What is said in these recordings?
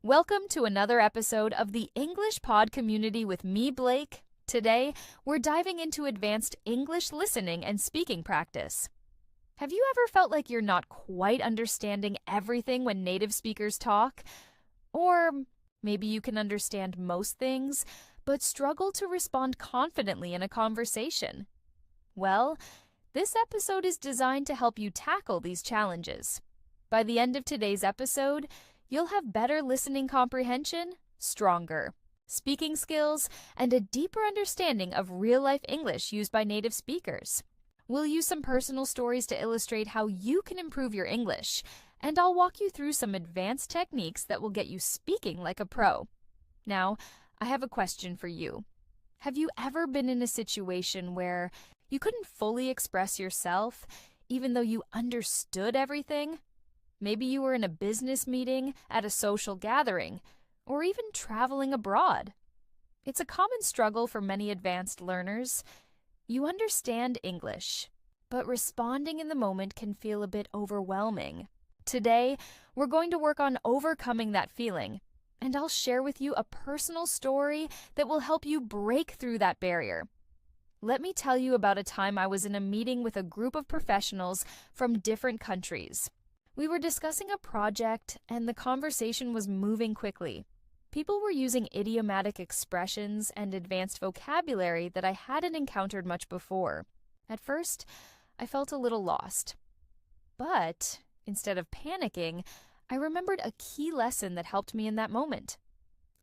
Welcome to another episode of the English Pod Community with me, Blake. Today, we're diving into advanced English listening and speaking practice. Have you ever felt like you're not quite understanding everything when native speakers talk? Or maybe you can understand most things, but struggle to respond confidently in a conversation? Well, this episode is designed to help you tackle these challenges. By the end of today's episode, you'll have better listening comprehension, stronger speaking skills, and a deeper understanding of real-life English used by native speakers. We'll use some personal stories to illustrate how you can improve your English, and I'll walk you through some advanced techniques that will get you speaking like a pro. Now, I have a question for you. Have you ever been in a situation where you couldn't fully express yourself, even though you understood everything? Maybe you were in a business meeting, at a social gathering, or even traveling abroad. It's a common struggle for many advanced learners. You understand English, but responding in the moment can feel a bit overwhelming. Today, we're going to work on overcoming that feeling, and I'll share with you a personal story that will help you break through that barrier. Let me tell you about a time I was in a meeting with a group of professionals from different countries. We were discussing a project, and the conversation was moving quickly. People were using idiomatic expressions and advanced vocabulary that I hadn't encountered much before. At first, I felt a little lost. But instead of panicking, I remembered a key lesson that helped me in that moment.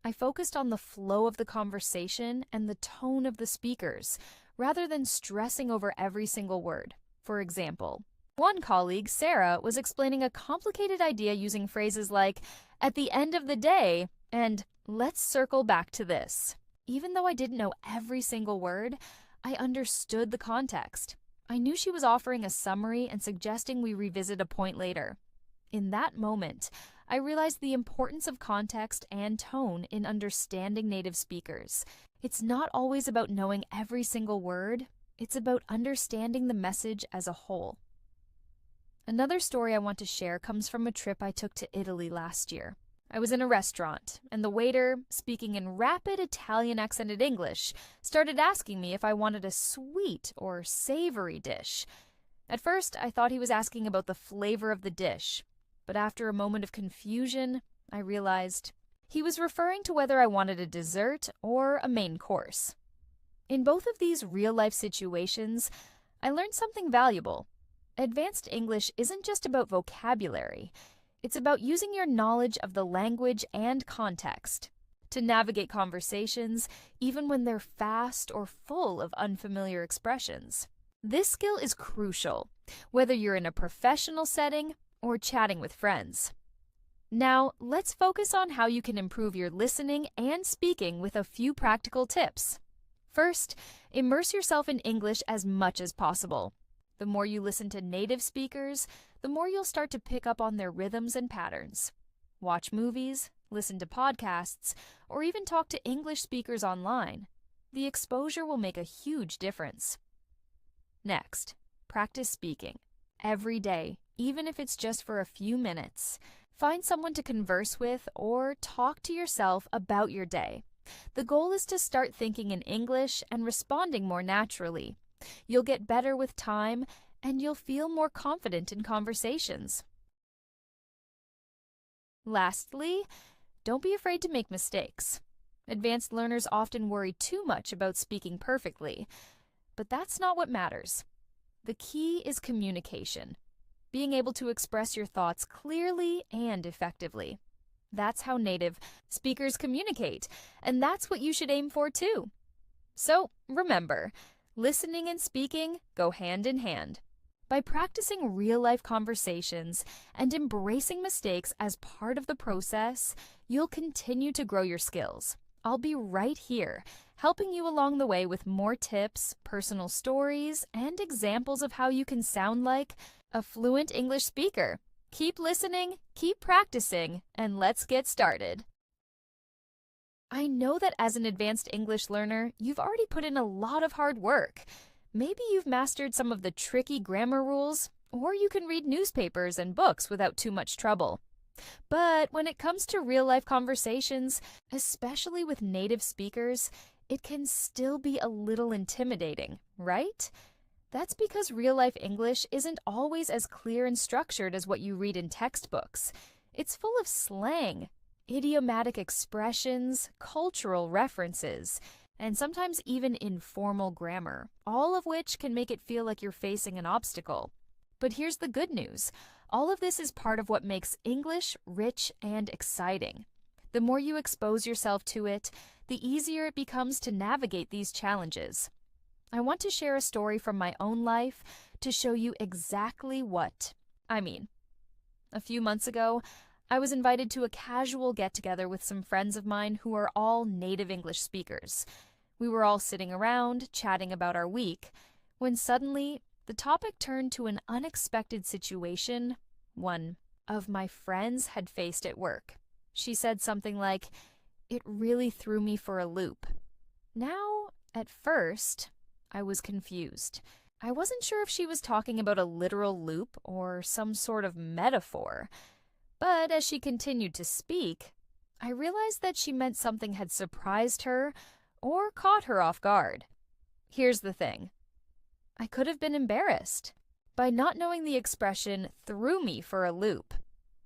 I focused on the flow of the conversation and the tone of the speakers, rather than stressing over every single word. For example, one colleague, Sarah, was explaining a complicated idea using phrases like, "at the end of the day," and "let's circle back to this." Even though I didn't know every single word, I understood the context. I knew she was offering a summary and suggesting we revisit a point later. In that moment, I realized the importance of context and tone in understanding native speakers. It's not always about knowing every single word. It's about understanding the message as a whole. Another story I want to share comes from a trip I took to Italy last year. I was in a restaurant, and the waiter, speaking in rapid Italian accented English, started asking me if I wanted a sweet or savory dish. At first, I thought he was asking about the flavor of the dish, but after a moment of confusion, I realized he was referring to whether I wanted a dessert or a main course. In both of these real-life situations, I learned something valuable. Advanced English isn't just about vocabulary. It's about using your knowledge of the language and context to navigate conversations, even when they're fast or full of unfamiliar expressions. This skill is crucial, whether you're in a professional setting or chatting with friends. Now, let's focus on how you can improve your listening and speaking with a few practical tips. First, immerse yourself in English as much as possible. The more you listen to native speakers, the more you'll start to pick up on their rhythms and patterns. Watch movies, listen to podcasts, or even talk to English speakers online. The exposure will make a huge difference. Next, practice speaking. Every day, even if it's just for a few minutes. Find someone to converse with or talk to yourself about your day. The goal is to start thinking in English and responding more naturally. You'll get better with time, and you'll feel more confident in conversations. Lastly, don't be afraid to make mistakes. Advanced learners often worry too much about speaking perfectly, but that's not what matters. The key is communication, being able to express your thoughts clearly and effectively. That's how native speakers communicate, and that's what you should aim for too. So, remember, listening and speaking go hand in hand. By practicing real-life conversations and embracing mistakes as part of the process, you'll continue to grow your skills. I'll be right here, helping you along the way with more tips, personal stories, and examples of how you can sound like a fluent English speaker. Keep listening, keep practicing, and let's get started. I know that as an advanced English learner, you've already put in a lot of hard work. Maybe you've mastered some of the tricky grammar rules, or you can read newspapers and books without too much trouble. But when it comes to real-life conversations, especially with native speakers, it can still be a little intimidating, right? That's because real-life English isn't always as clear and structured as what you read in textbooks. It's full of slang, idiomatic expressions, cultural references, and sometimes even informal grammar, all of which can make it feel like you're facing an obstacle. But here's the good news. All of this is part of what makes English rich and exciting. The more you expose yourself to it, the easier it becomes to navigate these challenges. I want to share a story from my own life to show you exactly what I mean. A few months ago, I was invited to a casual get-together with some friends of mine who are all native English speakers. We were all sitting around, chatting about our week, when suddenly the topic turned to an unexpected situation one of my friends had faced at work. She said something like, "It really threw me for a loop." Now, at first, I was confused. I wasn't sure if she was talking about a literal loop or some sort of metaphor. But as she continued to speak, I realized that she meant something had surprised her or caught her off guard. Here's the thing. I could have been embarrassed by not knowing the expression threw me for a loop.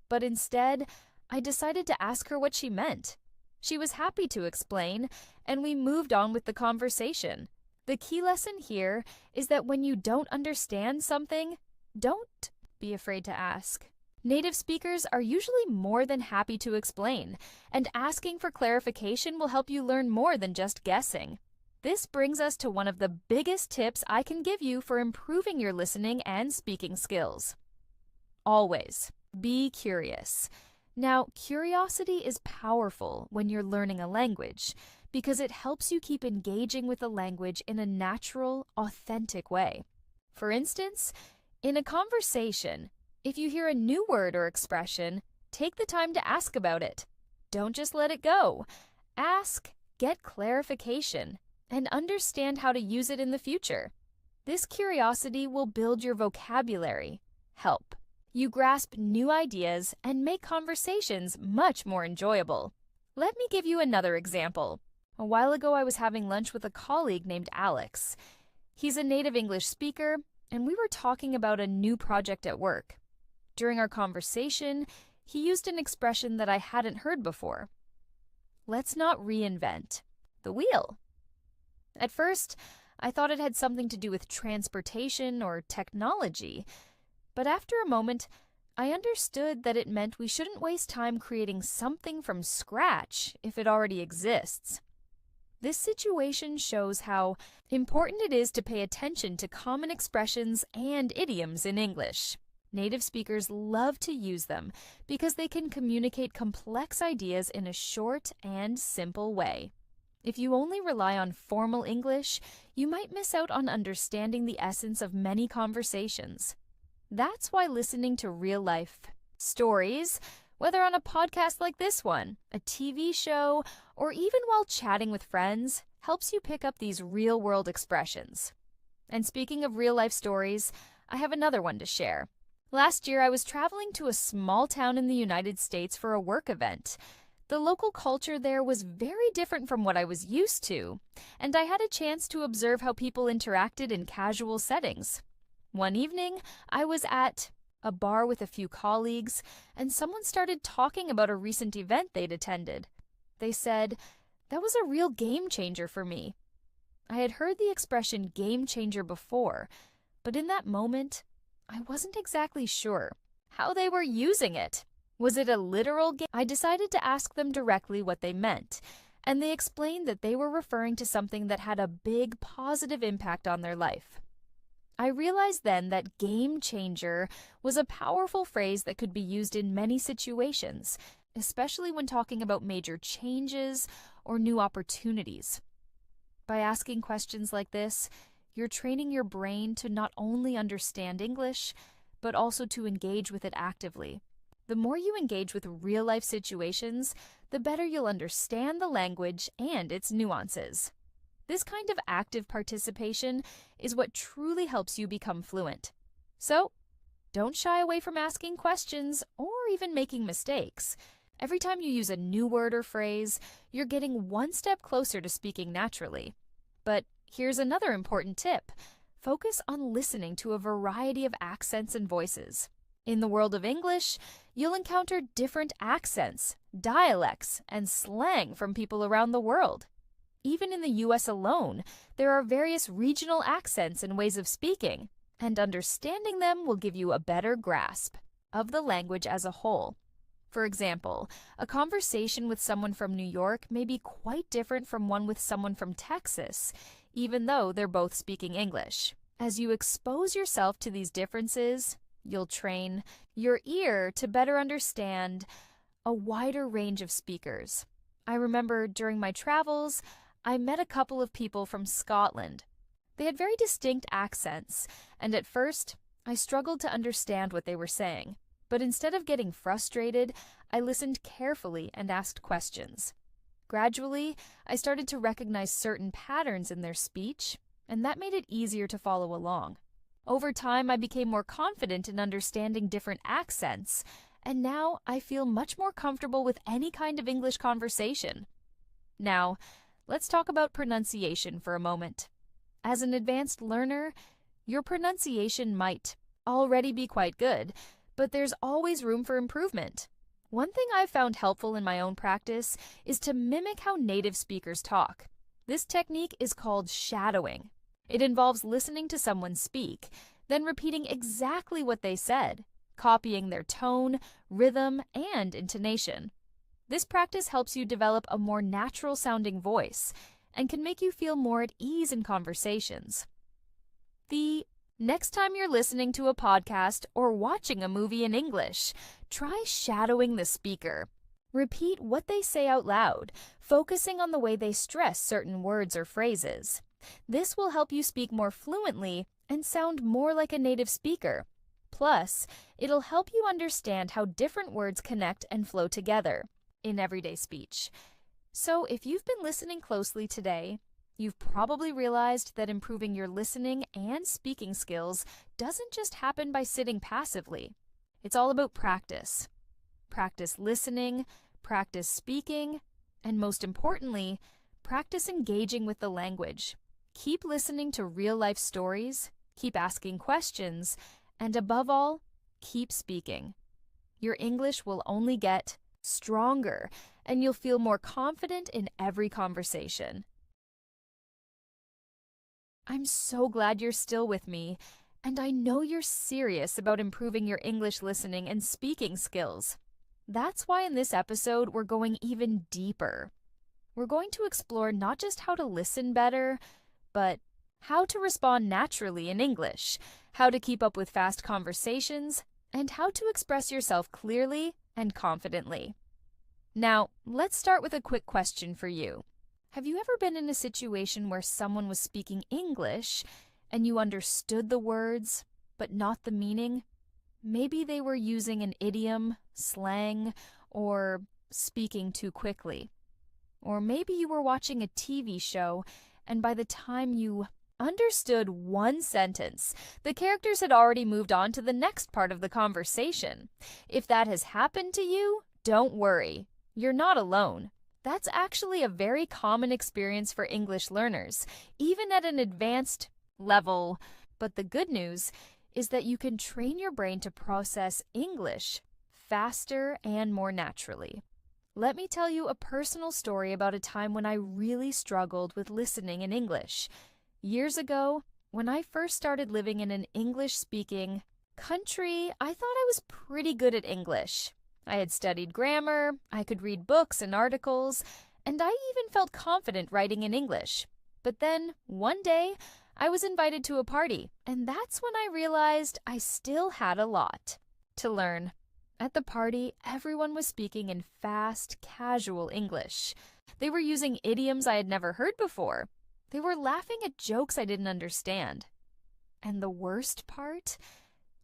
But instead, I decided to ask her what she meant. She was happy to explain, and we moved on with the conversation. The key lesson here is that when you don't understand something, don't be afraid to ask. Native speakers are usually more than happy to explain, and asking for clarification will help you learn more than just guessing. This brings us to one of the biggest tips I can give you for improving your listening and speaking skills. Always be curious. Now, curiosity is powerful when you're learning a language because it helps you keep engaging with the language in a natural, authentic way. For instance, in a conversation, if you hear a new word or expression, take the time to ask about it. Don't just let it go. Ask, get clarification, and understand how to use it in the future. This curiosity will build your vocabulary, help you grasp new ideas, and make conversations much more enjoyable. Let me give you another example. A while ago, I was having lunch with a colleague named Alex. He's a native English speaker, and we were talking about a new project at work. During our conversation, he used an expression that I hadn't heard before. Let's not reinvent the wheel. At first, I thought it had something to do with transportation or technology, but after a moment, I understood that it meant we shouldn't waste time creating something from scratch if it already exists. This situation shows how important it is to pay attention to common expressions and idioms in English. Native speakers love to use them because they can communicate complex ideas in a short and simple way. If you only rely on formal English, you might miss out on understanding the essence of many conversations. That's why listening to real-life stories, whether on a podcast like this one, a TV show, or even while chatting with friends, helps you pick up these real-world expressions. And speaking of real-life stories, I have another one to share. Last year, I was traveling to a small town in the United States for a work event. The local culture there was very different from what I was used to, and I had a chance to observe how people interacted in casual settings. One evening, I was at a bar with a few colleagues, and someone started talking about a recent event they'd attended. They said, "That was a real game changer for me." I had heard the expression game changer before, but in that moment, I wasn't exactly sure how they were using it. Was it a literal game? I decided to ask them directly what they meant, and they explained that they were referring to something that had a big positive impact on their life. I realized then that game changer was a powerful phrase that could be used in many situations, especially when talking about major changes or new opportunities. By asking questions like this, you're training your brain to not only understand English, but also to engage with it actively. The more you engage with real-life situations, the better you'll understand the language and its nuances. This kind of active participation is what truly helps you become fluent. So, don't shy away from asking questions or even making mistakes. Every time you use a new word or phrase, you're getting one step closer to speaking naturally. But here's another important tip. Focus on listening to a variety of accents and voices. In the world of English, you'll encounter different accents, dialects, and slang from people around the world. Even in the US alone, there are various regional accents and ways of speaking, and understanding them will give you a better grasp of the language as a whole. For example, a conversation with someone from New York may be quite different from one with someone from Texas, even though they're both speaking English. As you expose yourself to these differences, you'll train your ear to better understand a wider range of speakers. I remember during my travels, I met a couple of people from Scotland. They had very distinct accents, and at first, I struggled to understand what they were saying. But instead of getting frustrated, I listened carefully and asked questions. Gradually, I started to recognize certain patterns in their speech, and that made it easier to follow along. Over time, I became more confident in understanding different accents, and now I feel much more comfortable with any kind of English conversation. Now, let's talk about pronunciation for a moment. As an advanced learner, your pronunciation might already be quite good, but there's always room for improvement. One thing I've found helpful in my own practice is to mimic how native speakers talk. This technique is called shadowing. It involves listening to someone speak, then repeating exactly what they said, copying their tone, rhythm, and intonation. This practice helps you develop a more natural-sounding voice and can make you feel more at ease in conversations. The next time you're listening to a podcast or watching a movie in English, try shadowing the speaker. Repeat what they say out loud, focusing on the way they stress certain words or phrases. This will help you speak more fluently and sound more like a native speaker. Plus, it'll help you understand how different words connect and flow together in everyday speech. So, if you've been listening closely today, you've probably realized that improving your listening and speaking skills doesn't just happen by sitting passively. It's all about practice. Practice listening, practice speaking, and most importantly, practice engaging with the language. Keep listening to real-life stories, keep asking questions, and above all, keep speaking. Your English will only get stronger, and you'll feel more confident in every conversation. I'm so glad you're still with me, and I know you're serious about improving your English listening and speaking skills. That's why in this episode, we're going even deeper. We're going to explore not just how to listen better, but how to respond naturally in English, how to keep up with fast conversations, and how to express yourself clearly and confidently. Now, let's start with a quick question for you. Have you ever been in a situation where someone was speaking English and you understood the words, but not the meaning? Maybe they were using an idiom, slang, or speaking too quickly. Or maybe you were watching a TV show, and by the time you understood one sentence, the characters had already moved on to the next part of the conversation. If that has happened to you, don't worry. You're not alone. That's actually a very common experience for English learners, even at an advanced level. But the good news is that you can train your brain to process English faster and more naturally. Let me tell you a personal story about a time when I really struggled with listening in English. Years ago, when I first started living in an English-speaking country, I thought I was pretty good at English. I had studied grammar, I could read books and articles, and I even felt confident writing in English. But then, one day, I was invited to a party, and that's when I realized I still had a lot to learn. At the party, everyone was speaking in fast, casual English. They were using idioms I had never heard before. They were laughing at jokes I didn't understand. And the worst part?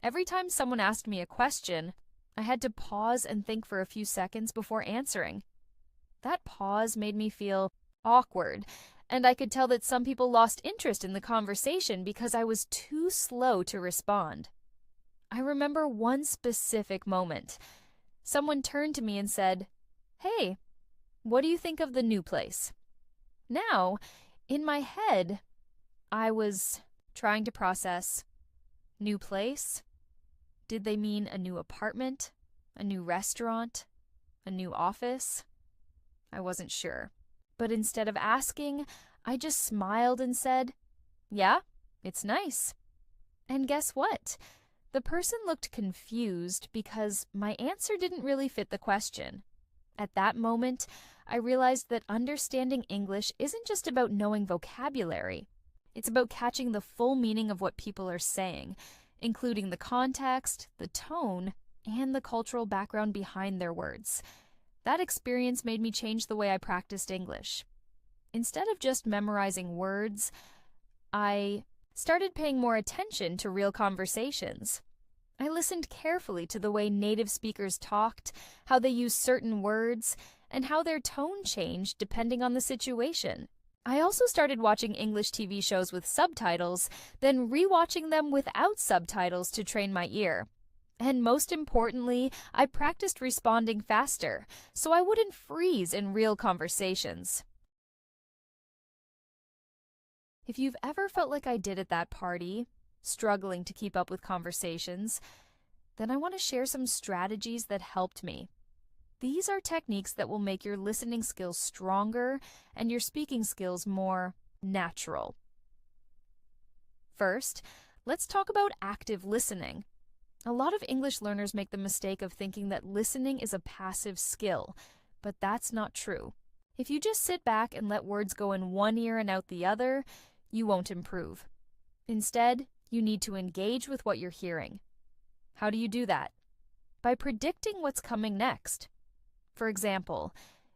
Every time someone asked me a question, I had to pause and think for a few seconds before answering. That pause made me feel awkward, and I could tell that some people lost interest in the conversation because I was too slow to respond. I remember one specific moment. Someone turned to me and said, "Hey, what do you think of the new place?" Now, in my head, I was trying to process, new place? Did they mean a new apartment? A new restaurant? A new office? I wasn't sure. But instead of asking, I just smiled and said, "Yeah, it's nice." And guess what? The person looked confused because my answer didn't really fit the question. At that moment, I realized that understanding English isn't just about knowing vocabulary. It's about catching the full meaning of what people are saying, including the context, the tone, and the cultural background behind their words. That experience made me change the way I practiced English. Instead of just memorizing words, I started paying more attention to real conversations. I listened carefully to the way native speakers talked, how they used certain words, and how their tone changed depending on the situation. I also started watching English TV shows with subtitles, then rewatching them without subtitles to train my ear. And most importantly, I practiced responding faster, so I wouldn't freeze in real conversations. If you've ever felt like I did at that party, struggling to keep up with conversations, then I want to share some strategies that helped me. These are techniques that will make your listening skills stronger and your speaking skills more natural. First, let's talk about active listening. A lot of English learners make the mistake of thinking that listening is a passive skill, but that's not true. If you just sit back and let words go in one ear and out the other, you won't improve. Instead, you need to engage with what you're hearing. How do you do that? By predicting what's coming next. For example,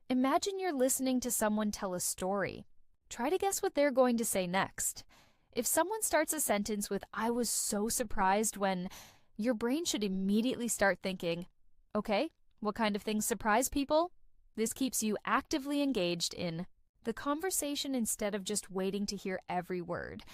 imagine you're listening to someone tell a story. Try to guess what they're going to say next. If someone starts a sentence with, "I was so surprised when," your brain should immediately start thinking, "Okay, what kind of things surprise people?" This keeps you actively engaged in the conversation instead of just waiting to hear every word.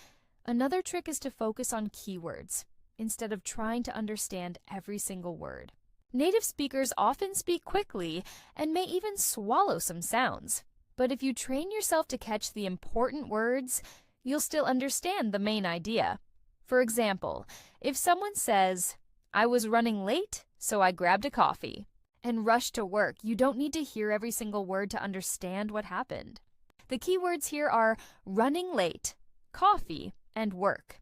Another trick is to focus on keywords instead of trying to understand every single word. Native speakers often speak quickly and may even swallow some sounds. But if you train yourself to catch the important words, you'll still understand the main idea. For example, if someone says, "I was running late, so I grabbed a coffee," and rushed to work, you don't need to hear every single word to understand what happened. The key words here are running late, coffee, and work.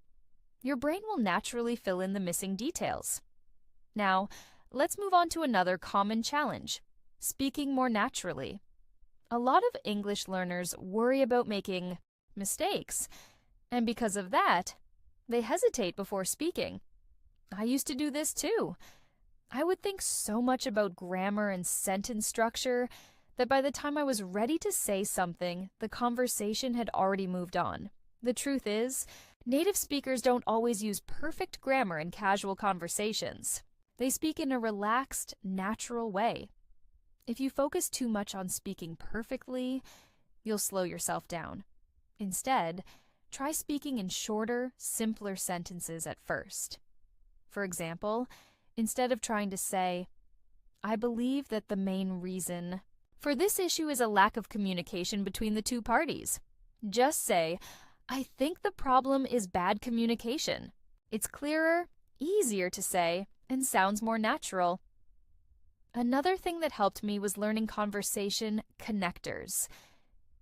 Your brain will naturally fill in the missing details. Now, let's move on to another common challenge, speaking more naturally. A lot of English learners worry about making mistakes, and because of that, they hesitate before speaking. I used to do this too. I would think so much about grammar and sentence structure that by the time I was ready to say something, the conversation had already moved on. The truth is, native speakers don't always use perfect grammar in casual conversations. They speak in a relaxed, natural way. If you focus too much on speaking perfectly, you'll slow yourself down. Instead, try speaking in shorter, simpler sentences at first. For example, instead of trying to say, "I believe that the main reason for this issue is a lack of communication between the two parties," just say, "I think the problem is bad communication." It's clearer, easier to say, and sounds more natural. Another thing that helped me was learning conversation connectors.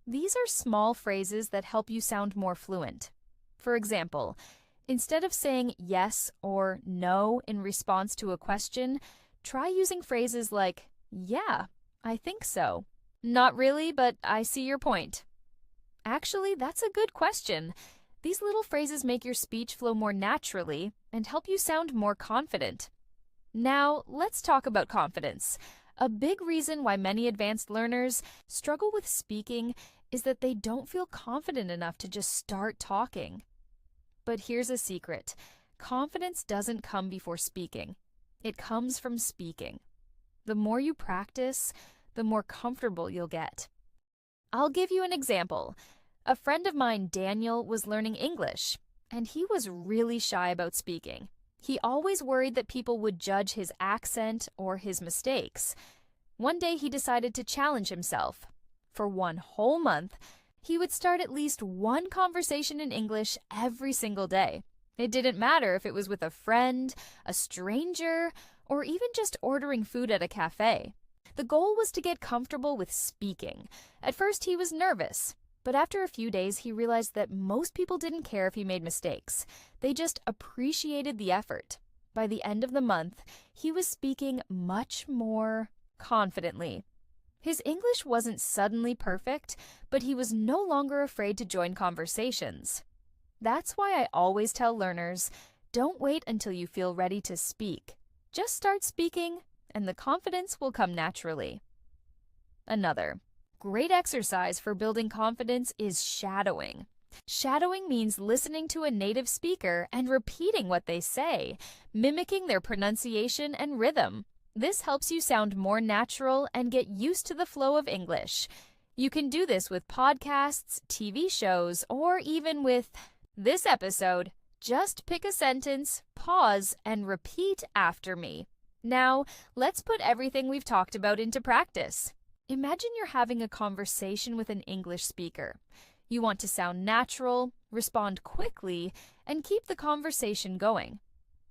These are small phrases that help you sound more fluent. For example, instead of saying yes or no in response to a question, try using phrases like, "Yeah, I think so." "Not really, but I see your point." "Actually, that's a good question." These little phrases make your speech flow more naturally and help you sound more confident. Now, let's talk about confidence. A big reason why many advanced learners struggle with speaking is that they don't feel confident enough to just start talking. But here's a secret. Confidence doesn't come before speaking. It comes from speaking. The more you practice, the more comfortable you'll get. I'll give you an example. A friend of mine, Daniel, was learning English, and he was really shy about speaking. He always worried that people would judge his accent or his mistakes. One day he decided to challenge himself. For one whole month, he would start at least one conversation in English every single day. It didn't matter if it was with a friend, a stranger, or even just ordering food at a cafe. The goal was to get comfortable with speaking. At first he was nervous, but after a few days he realized that most people didn't care if he made mistakes. They just appreciated the effort. By the end of the month, he was speaking much more confidently. His English wasn't suddenly perfect, but he was no longer afraid to join conversations. That's why I always tell learners, don't wait until you feel ready to speak. Just start speaking, and the confidence will come naturally. Another great exercise for building confidence is shadowing. Shadowing means listening to a native speaker and repeating what they say, mimicking their pronunciation and rhythm. This helps you sound more natural and get used to the flow of English. You can do this with podcasts, TV shows, or even with this episode. Just pick a sentence, pause, and repeat after me. Now, let's put everything we've talked about into practice. Imagine you're having a conversation with an English speaker. You want to sound natural, respond quickly, and keep the conversation going.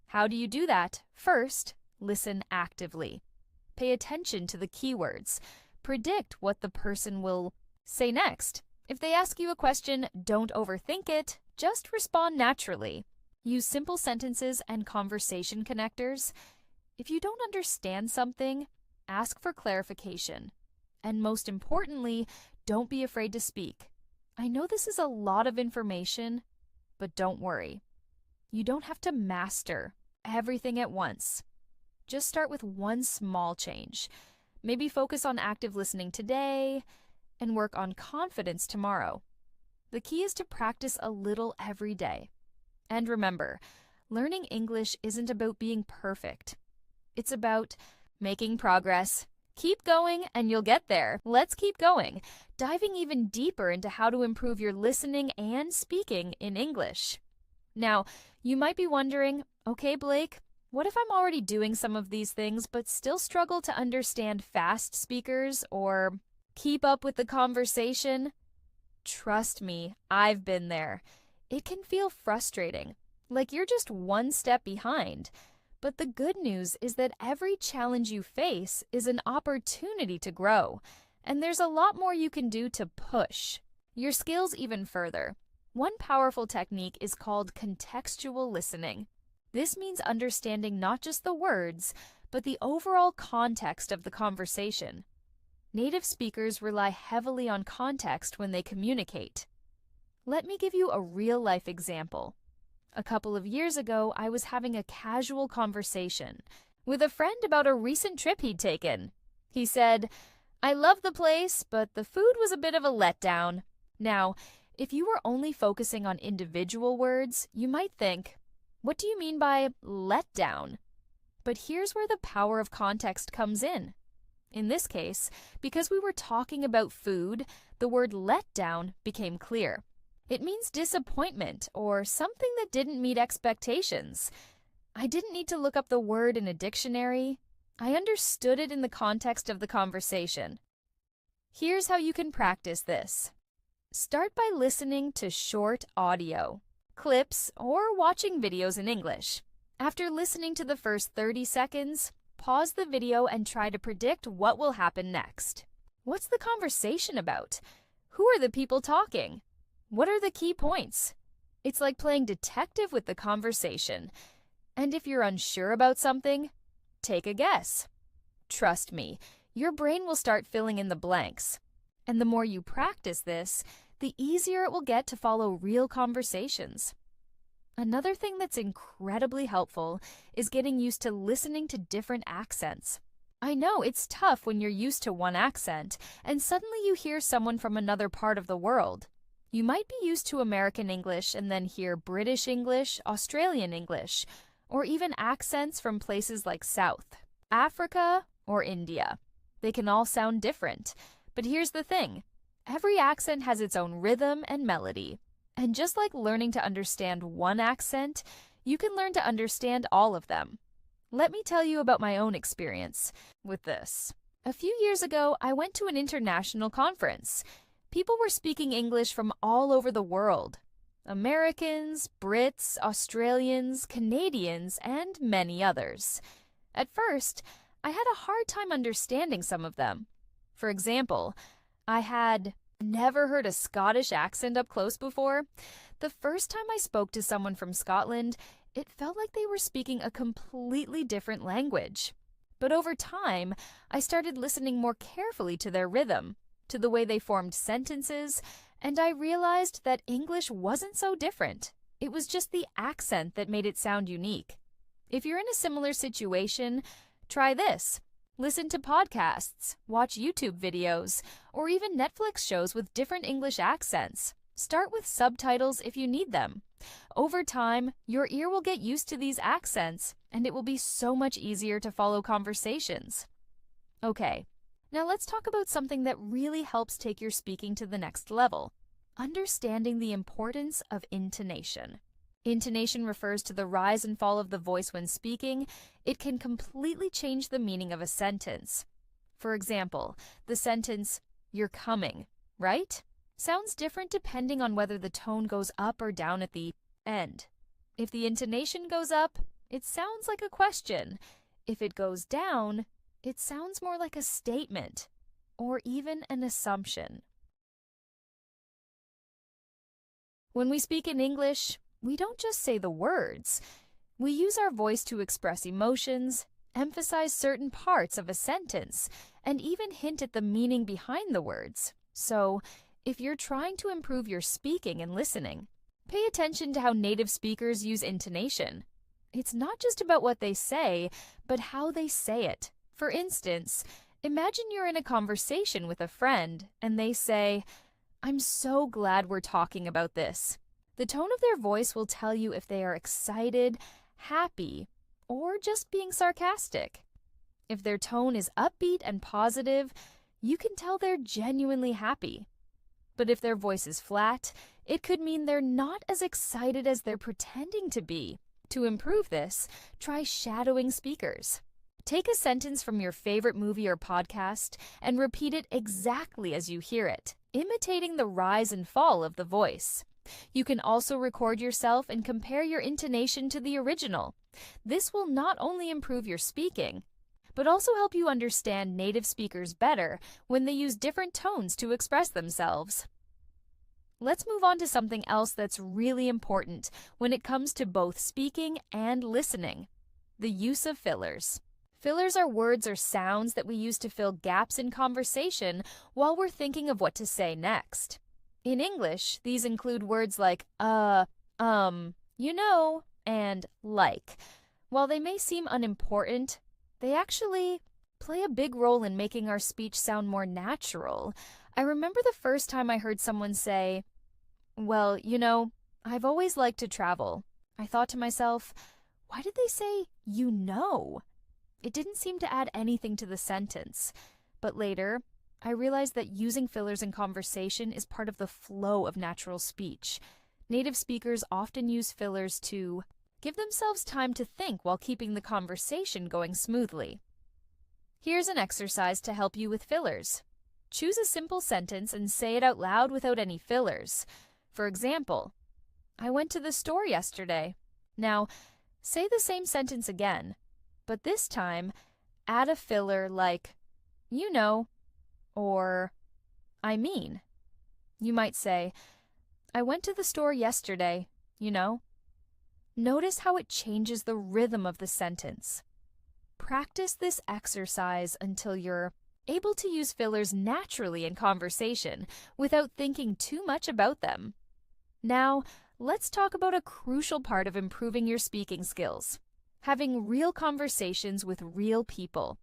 How do you do that? First, listen actively. Pay attention to the keywords. Predict what the person will say next. If they ask you a question, don't overthink it. Just respond naturally. Use simple sentences and conversation connectors. If you don't understand something, ask for clarification. And most importantly, don't be afraid to speak. I know this is a lot of information, but don't worry. You don't have to master everything at once. Just start with one small change. Maybe focus on active listening today and work on confidence tomorrow. The key is to practice a little every day. And remember, learning English isn't about being perfect. It's about making progress. Keep going and you'll get there. Let's keep going, diving even deeper into how to improve your listening and speaking in English. Now, you might be wondering, okay, Blake, what if I'm already doing some of these things but still struggle to understand fast speakers or keep up with the conversation? Trust me, I've been there. It can feel frustrating, like you're just one step behind. But the good news is that every challenge you face is an opportunity to grow, and there's a lot more you can do to push your skills even further. One powerful technique is called contextual listening. This means understanding not just the words, but the overall context of the conversation. Native speakers rely heavily on context when they communicate. Let me give you a real-life example. A couple of years ago, I was having a casual conversation with a friend about a recent trip he'd taken. He said, "I love the place, but the food was a bit of a letdown." Now, if you were only focusing on individual words, you might think, what do you mean by letdown? But here's where the power of context comes in. In this case, because we were talking about food, the word letdown became clear. It means disappointment or something that didn't meet expectations. I didn't need to look up the word in a dictionary. I understood it in the context of the conversation. Here's how you can practice this. Start by listening to short audio, clips, or watching videos in English. After listening to the first 30 seconds, pause the video and try to predict what will happen next. What's the conversation about? Who are the people talking? What are the key points? It's like playing detective with the conversation. And if you're unsure about something, take a guess. Trust me, your brain will start filling in the blanks. And the more you practice this, the easier it will get to follow real conversations. Another thing that's incredibly helpful is getting used to listening to different accents. I know it's tough when you're used to one accent, and suddenly you hear someone from another part of the world. You might be used to American English and then hear British English, Australian English, or even accents from places like South Africa or India. They can all sound different, but here's the thing. Every accent has its own rhythm and melody. And just like learning to understand one accent, you can learn to understand all of them. Let me tell you about my own experience with this. A few years ago, I went to an international conference. People were speaking English from all over the world. Americans, Brits, Australians, Canadians, and many others. At first, I had a hard time understanding some of them. For example, I had never heard a Scottish accent up close before. The first time I spoke to someone from Scotland, it felt like they were speaking a completely different language. But over time, I started listening more carefully to their rhythm, to the way they formed sentences, and I realized that English wasn't so different. It was just the accent that made it sound unique. If you're in a similar situation, try this. Listen to podcasts, watch YouTube videos, or even Netflix shows with different English accents. Start with subtitles if you need them. Over time, your ear will get used to these accents, and it will be so much easier to follow conversations. Okay, now let's talk about something that really helps take your speaking to the next level: understanding the importance of intonation. Intonation refers to the rise and fall of the voice when speaking. It can completely change the meaning of a sentence. For example, the sentence, "You're coming," right? Sounds different depending on whether the tone goes up or down at the end. If the intonation goes up, it sounds like a question. If it goes down, it sounds more like a statement or even an assumption. When we speak in English, we don't just say the words. We use our voice to express emotions, emphasize certain parts of a sentence, and even hint at the meaning behind the words. So, if you're trying to improve your speaking and listening, pay attention to how native speakers use intonation. It's not just about what they say, but how they say it. For instance, imagine you're in a conversation with a friend and they say, "I'm so glad we're talking about this." The tone of their voice will tell you if they are excited, happy, or just being sarcastic. If their tone is upbeat and positive, you can tell they're genuinely happy. But if their voice is flat, it could mean they're not as excited as they're pretending to be. To improve this, try shadowing speakers. Take a sentence from your favorite movie or podcast and repeat it exactly as you hear it, imitating the rise and fall of the voice. You can also record yourself and compare your intonation to the original. This will not only improve your speaking, but also help you understand native speakers better when they use different tones to express themselves. Let's move on to something else that's really important when it comes to both speaking and listening: the use of fillers. Fillers are words or sounds that we use to fill gaps in conversation while we're thinking of what to say next. In English, these include words like you know, and like. While they may seem unimportant, they actually play a big role in making our speech sound more natural. I remember the first time I heard someone say, "Well, you know, I've always liked to travel." I thought to myself, why did they say, "you know"? It didn't seem to add anything to the sentence. But later, I realized that using fillers in conversation is part of the flow of natural speech. Native speakers often use fillers to give themselves time to think while keeping the conversation going smoothly. Here's an exercise to help you with fillers. Choose a simple sentence and say it out loud without any fillers. For example, "I went to the store yesterday." Now, say the same sentence again, but this time, add a filler like, "you know," or "I mean." You might say, "I went to the store yesterday, you know." Notice how it changes the rhythm of the sentence. Practice this exercise until you're able to use fillers naturally in conversation without thinking too much about them. Now, let's talk about a crucial part of improving your speaking skills: having real conversations with real people.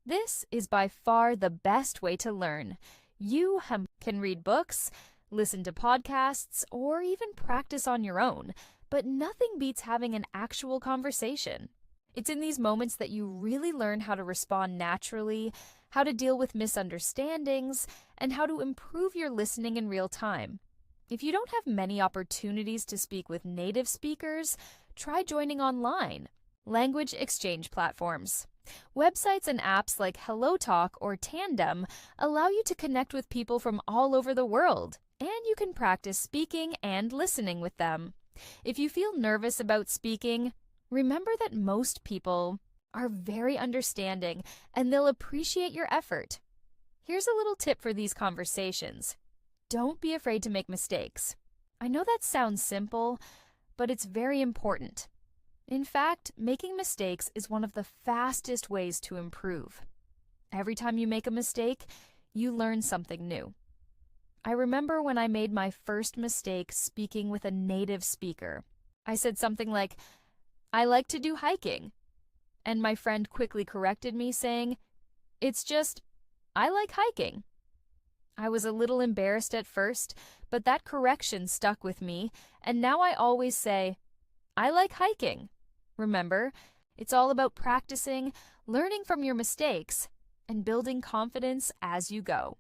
This is by far the best way to learn. You can read books, listen to podcasts, or even practice on your own, but nothing beats having an actual conversation. It's in these moments that you really learn how to respond naturally, how to deal with misunderstandings, and how to improve your listening in real time. If you don't have many opportunities to speak with native speakers, Try joining online language exchange platforms. Websites and apps like HelloTalk or Tandem allow you to connect with people from all over the world, and you can practice speaking and listening with them. If you feel nervous about speaking, remember that most people are very understanding and they'll appreciate your effort. Here's a little tip for these conversations. Don't be afraid to make mistakes. I know that sounds simple, but it's very important. In fact, making mistakes is one of the fastest ways to improve. Every time you make a mistake, you learn something new. I remember when I made my first mistake speaking with a native speaker. I said something like, "I like to do hiking." And my friend quickly corrected me, saying, "It's just, I like hiking." I was a little embarrassed at first, but that correction stuck with me, and now I always say, "I like hiking." Remember, it's all about practicing, learning from your mistakes, and building confidence as you go.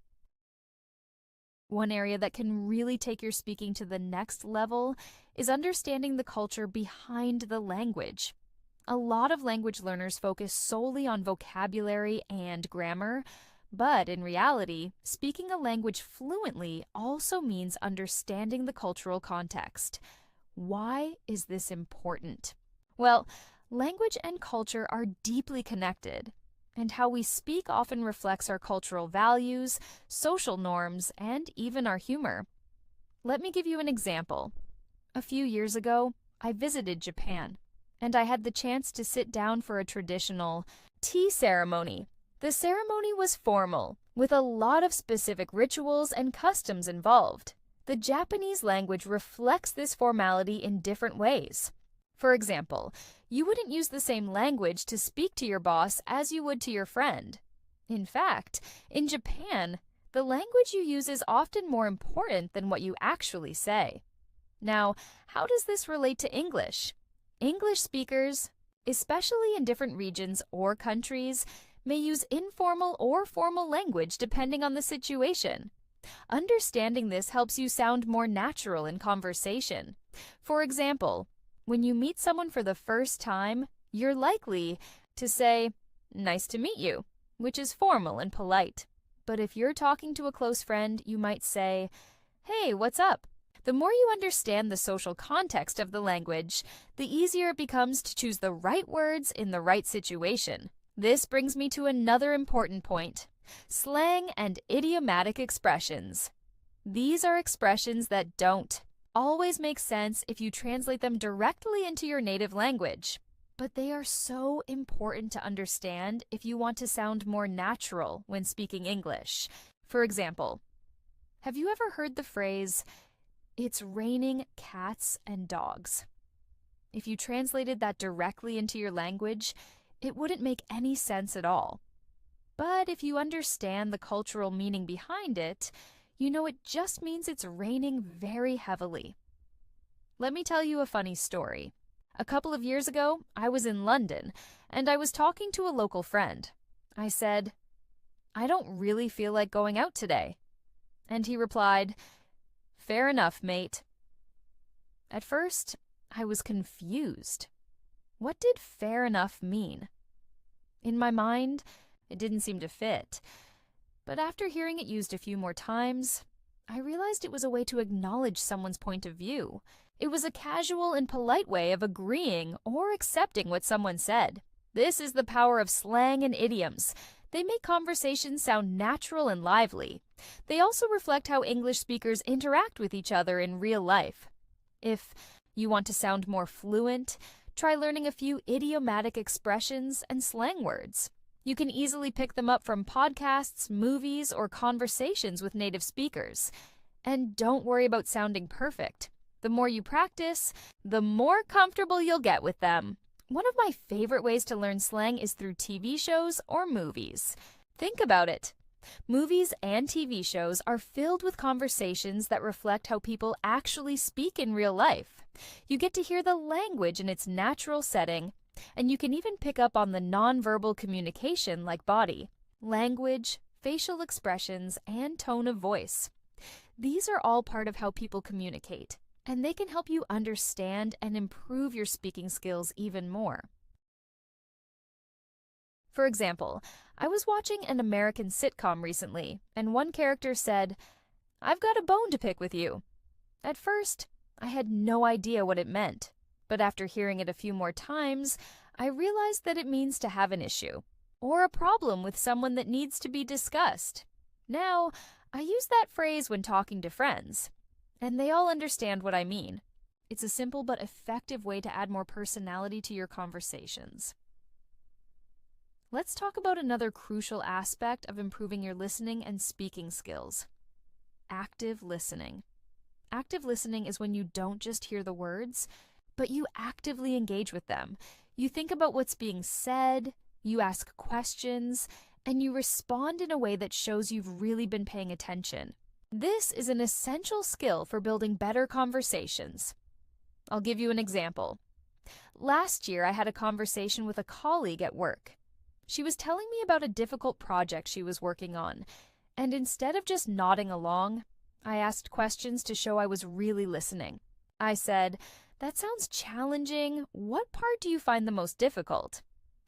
One area that can really take your speaking to the next level is understanding the culture behind the language. A lot of language learners focus solely on vocabulary and grammar, but in reality, speaking a language fluently also means understanding the cultural context. Why is this important? Well, language and culture are deeply connected, and how we speak often reflects our cultural values, social norms, and even our humor. Let me give you an example. A few years ago, I visited Japan, and I had the chance to sit down for a traditional tea ceremony. The ceremony was formal, with a lot of specific rituals and customs involved. The Japanese language reflects this formality in different ways. For example, you wouldn't use the same language to speak to your boss as you would to your friend. In fact, in Japan, the language you use is often more important than what you actually say. Now, how does this relate to English? English speakers, especially in different regions or countries, may use informal or formal language depending on the situation. Understanding this helps you sound more natural in conversation. For example, when you meet someone for the first time, you're likely to say, "Nice to meet you," which is formal and polite. But if you're talking to a close friend, you might say, "Hey, what's up?" The more you understand the social context of the language, the easier it becomes to choose the right words in the right situation. This brings me to another important point: slang and idiomatic expressions. These are expressions that don't always make sense if you translate them directly into your native language. But they are so important to understand if you want to sound more natural when speaking English. For example, have you ever heard the phrase, "It's raining cats and dogs"? If you translated that directly into your language, it wouldn't make any sense at all. But if you understand the cultural meaning behind it, you know it just means it's raining very heavily. Let me tell you a funny story. A couple of years ago, I was in London, and I was talking to a local friend. I said, "I don't really feel like going out today." And he replied, "Fair enough, mate." At first, I was confused. What did fair enough mean? In my mind, it didn't seem to fit. But after hearing it used a few more times, I realized it was a way to acknowledge someone's point of view. It was a casual and polite way of agreeing or accepting what someone said. This is the power of slang and idioms. They make conversations sound natural and lively. They also reflect how English speakers interact with each other in real life. If you want to sound more fluent, try learning a few idiomatic expressions and slang words. You can easily pick them up from podcasts, movies, or conversations with native speakers. And don't worry about sounding perfect. The more you practice, the more comfortable you'll get with them. One of my favorite ways to learn slang is through TV shows or movies. Think about it. Movies and TV shows are filled with conversations that reflect how people actually speak in real life. You get to hear the language in its natural setting, and you can even pick up on the nonverbal communication like body, language, facial expressions, and tone of voice. These are all part of how people communicate. and they can help you understand and improve your speaking skills even more. For example, I was watching an American sitcom recently, and one character said, "I've got a bone to pick with you." At first, I had no idea what it meant, but after hearing it a few more times, I realized that it means to have an issue or a problem with someone that needs to be discussed. Now, I use that phrase when talking to friends, and they all understand what I mean. It's a simple but effective way to add more personality to your conversations. Let's talk about another crucial aspect of improving your listening and speaking skills: active listening. Active listening is when you don't just hear the words, but you actively engage with them. You think about what's being said, you ask questions, and you respond in a way that shows you've really been paying attention. This is an essential skill for building better conversations. I'll give you an example. Last year, I had a conversation with a colleague at work. She was telling me about a difficult project she was working on, and instead of just nodding along, I asked questions to show I was really listening. I said, "That sounds challenging. What part do you find the most difficult?"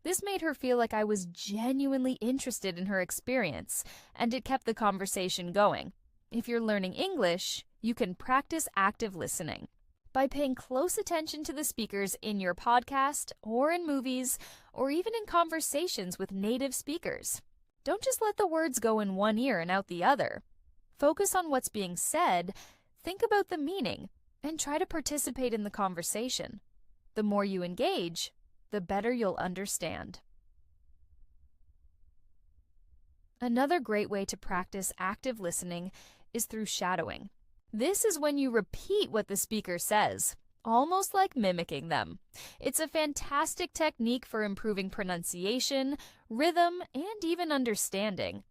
This made her feel like I was genuinely interested in her experience, and it kept the conversation going. If you're learning English, you can practice active listening by paying close attention to the speakers in your podcast or in movies or even in conversations with native speakers. Don't just let the words go in one ear and out the other. Focus on what's being said, think about the meaning, and try to participate in the conversation. The more you engage, the better you'll understand. Another great way to practice active listening is through shadowing. This is when you repeat what the speaker says, almost like mimicking them. It's a fantastic technique for improving pronunciation, rhythm, and even understanding.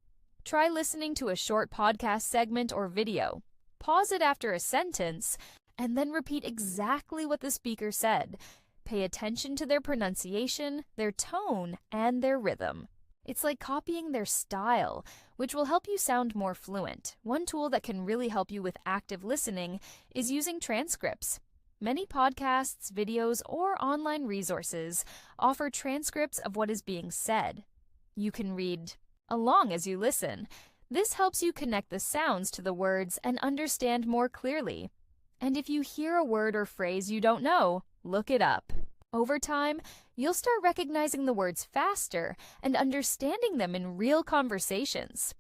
Try listening to a short podcast segment or video. Pause it after a sentence, and then repeat exactly what the speaker said. Pay attention to their pronunciation, their tone, and their rhythm. It's like copying their style, which will help you sound more fluent. One tool that can really help you with active listening is using transcripts. Many podcasts, videos, or online resources offer transcripts of what is being said. You can read along as you listen. This helps you connect the sounds to the words and understand more clearly. And if you hear a word or phrase you don't know, look it up. Over time, you'll start recognizing the words faster and understanding them in real conversations.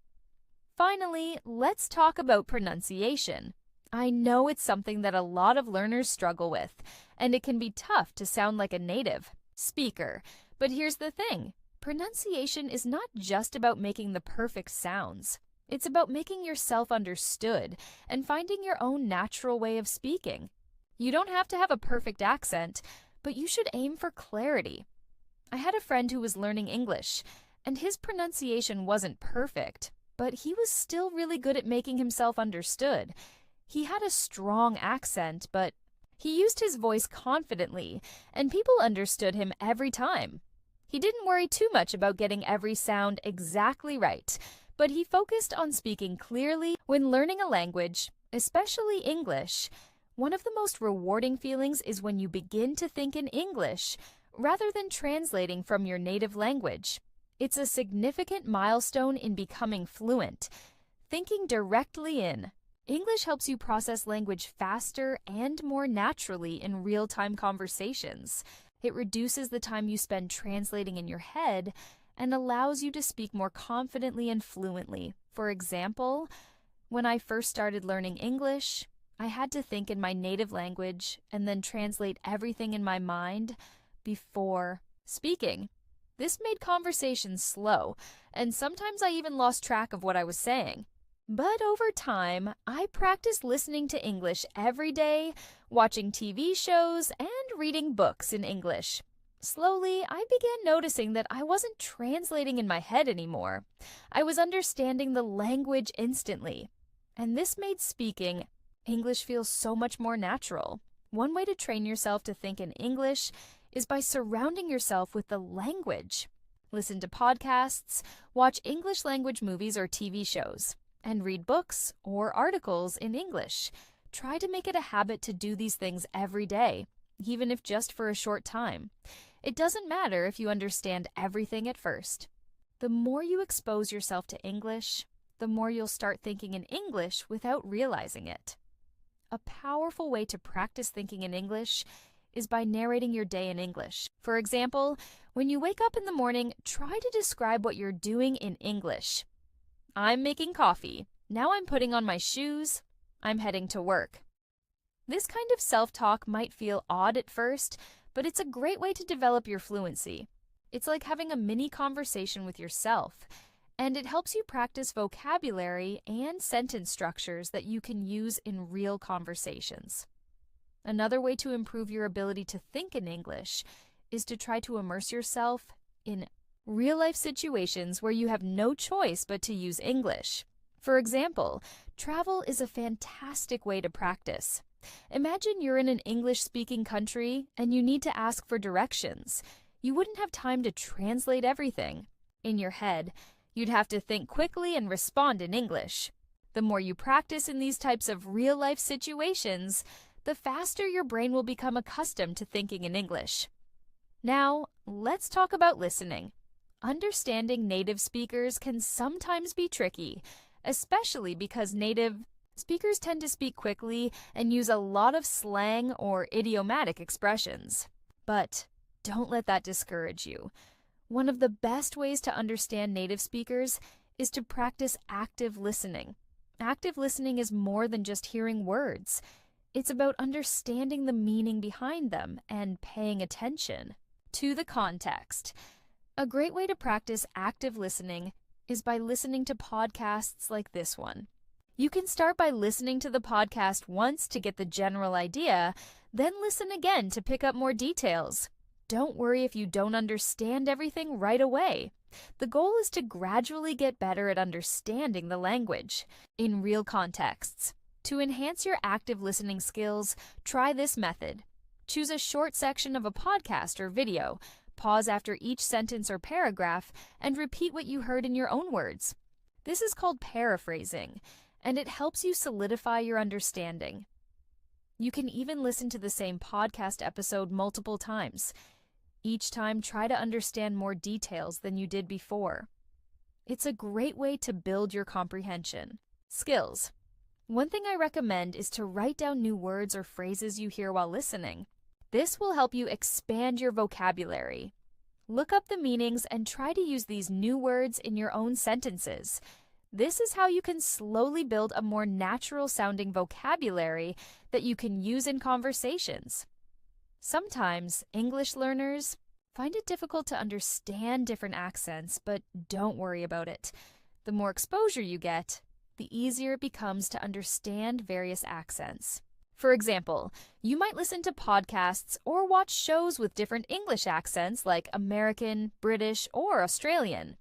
Finally, let's talk about pronunciation. I know it's something that a lot of learners struggle with, and it can be tough to sound like a native speaker. But here's the thing: pronunciation is not just about making the perfect sounds. It's about making yourself understood and finding your own natural way of speaking. You don't have to have a perfect accent, but you should aim for clarity. I had a friend who was learning English, and his pronunciation wasn't perfect, but he was still really good at making himself understood. He had a strong accent, but he used his voice confidently, and people understood him every time. He didn't worry too much about getting every sound exactly right, but he focused on speaking clearly when learning a language, especially English. One of the most rewarding feelings is when you begin to think in English rather than translating from your native language. It's a significant milestone in becoming fluent. Thinking directly in English helps you process language faster and more naturally in real-time conversations. It reduces the time you spend translating in your head and allows you to speak more confidently and fluently. For example, when I first started learning English, I had to think in my native language and then translate everything in my mind before speaking. This made conversations slow, and sometimes I even lost track of what I was saying. But over time, I practiced listening to English every day, watching TV shows, and reading books in English. Slowly, I began noticing that I wasn't translating in my head anymore. I was understanding the language instantly, and this made speaking English feel so much more natural. One way to train yourself to think in English is by surrounding yourself with the language. Listen to podcasts, watch English language movies or TV shows, and read books or articles in English. try to make it a habit to do these things every day, even if just for a short time. It doesn't matter if you understand everything at first. The more you expose yourself to English, the more you'll start thinking in English without realizing it. A powerful way to practice thinking in English is by narrating your day in English. For example, when you wake up in the morning, try to describe what you're doing in English. I'm making coffee. Now I'm putting on my shoes. I'm heading to work. This kind of self-talk might feel odd at first, but it's a great way to develop your fluency. It's like having a mini conversation with yourself, and it helps you practice vocabulary and sentence structures that you can use in real conversations. Another way to improve your ability to think in English is to try to immerse yourself in real-life situations where you have no choice but to use English. For example, travel is a fantastic way to practice. Imagine you're in an English-speaking country and you need to ask for directions. You wouldn't have time to translate everything. In your head, you'd have to think quickly and respond in English. The more you practice in these types of real-life situations, the faster your brain will become accustomed to thinking in English. Now, let's talk about listening. Understanding native speakers can sometimes be tricky, especially because native speakers tend to speak quickly and use a lot of slang or idiomatic expressions. But don't let that discourage you. One of the best ways to understand native speakers is to practice active listening. Active listening is more than just hearing words. It's about understanding the meaning behind them and paying attention to the context. A great way to practice active listening is by listening to podcasts like this one. You can start by listening to the podcast once to get the general idea, then listen again to pick up more details. Don't worry if you don't understand everything right away. The goal is to gradually get better at understanding the language in real contexts. To enhance your active listening skills, try this method. Choose a short section of a podcast or video, pause after each sentence or paragraph, and repeat what you heard in your own words. This is called paraphrasing, and it helps you solidify your understanding. You can even listen to the same podcast episode multiple times. Each time, try to understand more details than you did before. It's a great way to build your comprehension. Skills. One thing I recommend is to write down new words or phrases you hear while listening. This will help you expand your vocabulary. Look up the meanings and try to use these new words in your own sentences. This is how you can slowly build a more natural-sounding vocabulary that you can use in conversations. Sometimes English learners find it difficult to understand different accents, but don't worry about it. The more exposure you get, the easier it becomes to understand various accents. For example, you might listen to podcasts or watch shows with different English accents like American, British, or Australian.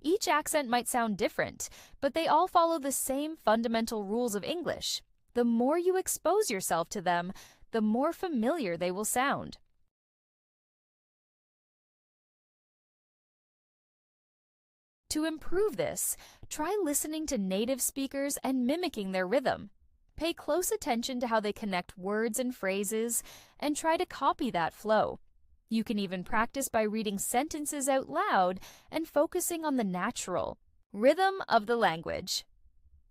Each accent might sound different, but they all follow the same fundamental rules of English. The more you expose yourself to them, the more familiar they will sound. To improve this, try listening to native speakers and mimicking their rhythm. Pay close attention to how they connect words and phrases, and try to copy that flow. You can even practice by reading sentences out loud and focusing on the natural rhythm of the language.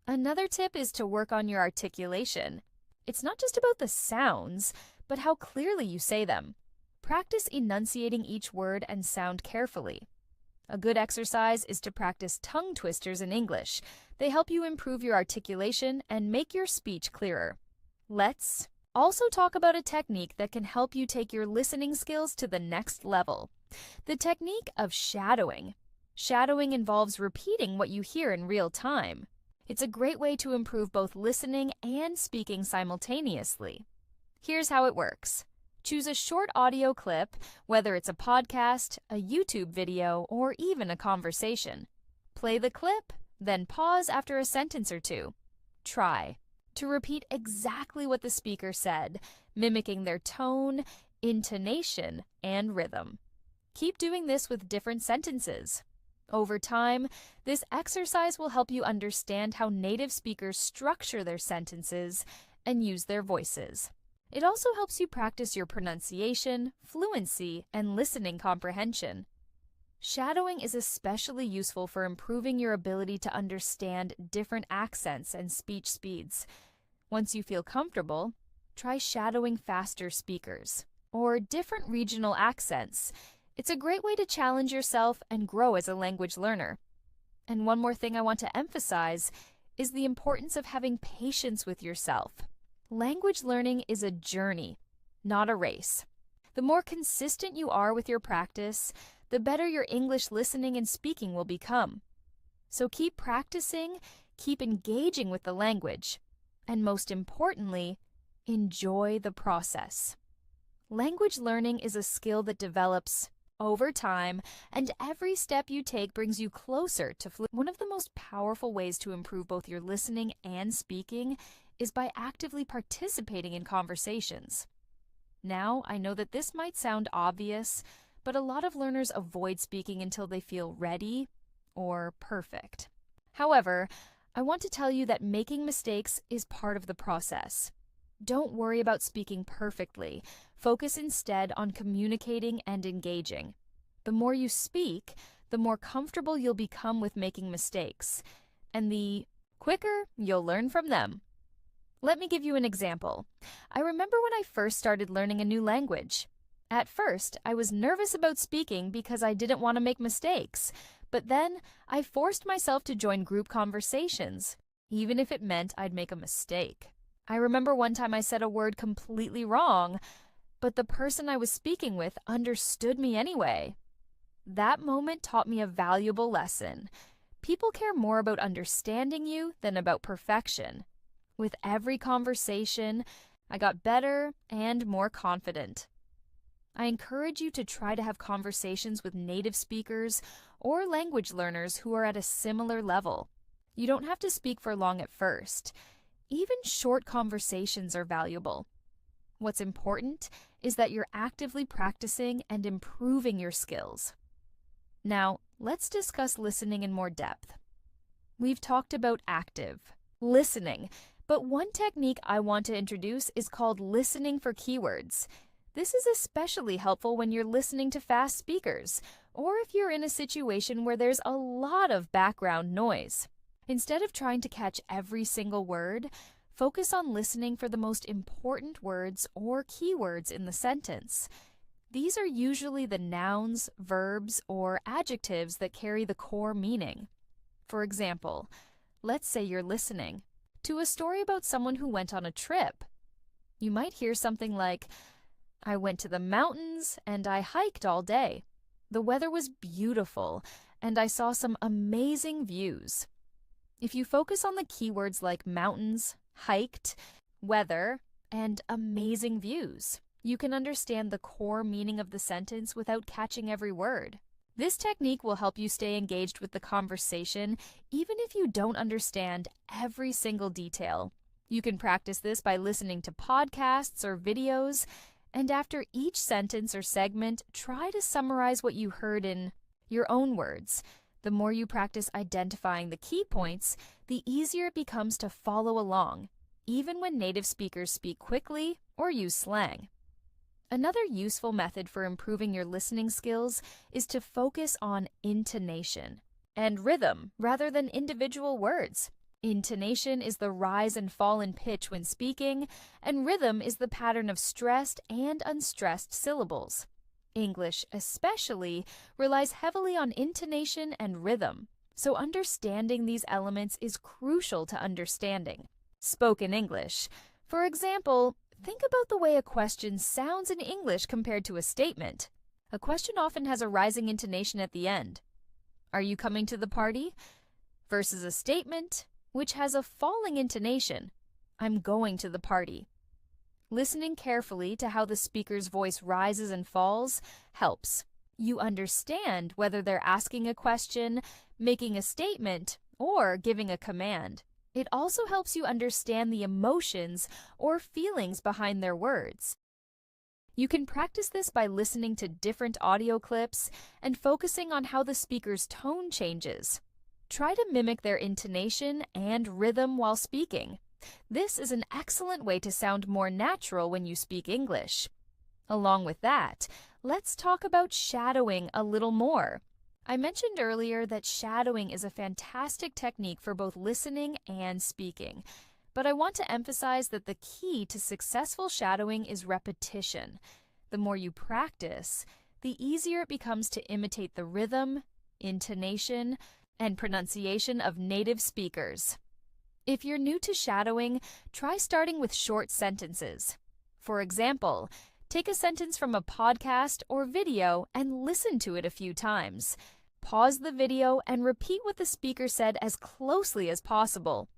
Another tip is to work on your articulation. It's not just about the sounds, but how clearly you say them. Practice enunciating each word and sound carefully. A good exercise is to practice tongue twisters in English. They help you improve your articulation and make your speech clearer. Let's also talk about a technique that can help you take your listening skills to the next level. The technique of shadowing. Shadowing involves repeating what you hear in real time. It's a great way to improve both listening and speaking simultaneously. Here's how it works. Choose a short audio clip, whether it's a podcast, a YouTube video, or even a conversation. Play the clip, then pause after a sentence or two. Try to repeat exactly what the speaker said, mimicking their tone, intonation, and rhythm. Keep doing this with different sentences. Over time, this exercise will help you understand how native speakers structure their sentences and use their voices. It also helps you practice your pronunciation, fluency, and listening comprehension. Shadowing is especially useful for improving your ability to understand different accents and speech speeds. Once you feel comfortable, try shadowing faster speakers or different regional accents. It's a great way to challenge yourself and grow as a language learner. And one more thing I want to emphasize is the importance of having patience with yourself. Language learning is a journey, not a race. The more consistent you are with your practice, the better your English listening and speaking will become. So keep practicing, keep engaging with the language, and most importantly, enjoy the process. Language learning is a skill that develops over time, and every step you take brings you closer to fluency. One of the most powerful ways to improve both your listening and speaking is by actively participating in conversations. Now, I know that this might sound obvious, but a lot of learners avoid speaking until they feel ready or perfect. However, I want to tell you that making mistakes is part of the process. Don't worry about speaking perfectly. Focus instead on communicating and engaging. The more you speak, the more comfortable you'll become with making mistakes, and the quicker you'll learn from them. Let me give you an example. I remember when I first started learning a new language. At first, I was nervous about speaking because I didn't want to make mistakes, but then I forced myself to join group conversations, even if it meant I'd make a mistake. I remember one time I said a word completely wrong, but the person I was speaking with understood me anyway. That moment taught me a valuable lesson. People care more about understanding you than about perfection. With every conversation, I got better and more confident. I encourage you to try to have conversations with native speakers or language learners who are at a similar level. You don't have to speak for long at first. Even short conversations are valuable. What's important is that you're actively practicing and improving your skills. Now, let's discuss listening in more depth. We've talked about active listening, but one technique I want to introduce is called listening for keywords. This is especially helpful when you're listening to fast speakers, or if you're in a situation where there's a lot of background noise. Instead of trying to catch every single word, focus on listening for the most important words or keywords in the sentence. These are usually the nouns, verbs, or adjectives that carry the core meaning. For example, let's say you're listening to a story about someone who went on a trip. You might hear something like, "I went to the mountains and I hiked all day. The weather was beautiful and I saw some amazing views." If you focus on the keywords like mountains, hiked, weather, and amazing views, you can understand the core meaning of the sentence without catching every word. This technique will help you stay engaged with the conversation even if you don't understand every single detail. You can practice this by listening to podcasts or videos, and after each sentence or segment, try to summarize what you heard in your own words. The more you practice identifying the key points, the easier it becomes to follow along, even when native speakers speak quickly or use slang. Another useful method for improving your listening skills is to focus on intonation and rhythm rather than individual words. Intonation is the rise and fall in pitch when speaking, and rhythm is the pattern of stressed and unstressed syllables. English, especially, relies heavily on intonation and rhythm, so understanding these elements is crucial to understanding spoken English. For example, think about the way a question sounds in English compared to a statement. A question often has a rising intonation at the end. "Are you coming to the party?" versus a statement which has a falling intonation. "I'm going to the party." Listening carefully to how the speaker's voice rises and falls helps. You understand whether they're asking a question, making a statement, or giving a command. It also helps you understand the emotions or feelings behind their words. You can practice this by listening to different audio clips and focusing on how the speaker's tone changes. Try to mimic their intonation and rhythm while speaking. This is an excellent way to sound more natural when you speak English. Along with that, let's talk about shadowing a little more. I mentioned earlier that shadowing is a fantastic technique for both listening and speaking, but I want to emphasize that the key to successful shadowing is repetition. The more you practice, the easier it becomes to imitate the rhythm, intonation, and pronunciation of native speakers. If you're new to shadowing, try starting with short sentences. For example, take a sentence from a podcast or video and listen to it a few times. Pause the video and repeat what the speaker said as closely as possible.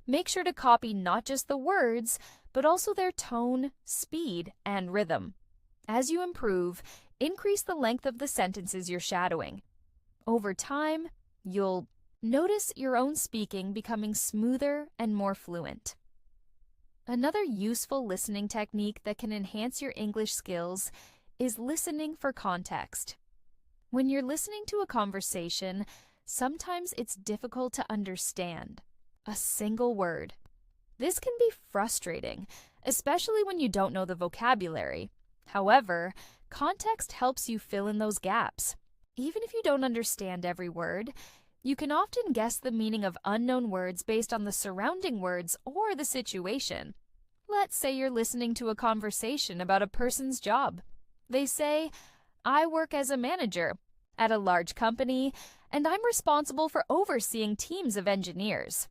Make sure to copy not just the words, but also their tone, speed, and rhythm. As you improve, increase the length of the sentences you're shadowing. Over time, you'll notice your own speaking becoming smoother and more fluent. Another useful listening technique that can enhance your English skills is listening for context. When you're listening to a conversation, sometimes it's difficult to understand a single word. This can be frustrating, especially when you don't know the vocabulary. However, context helps you fill in those gaps. Even if you don't understand every word, you can often guess the meaning of unknown words based on the surrounding words or the situation. Let's say you're listening to a conversation about a person's job. They say, "I work as a manager at a large company, and I'm responsible for overseeing teams of engineers."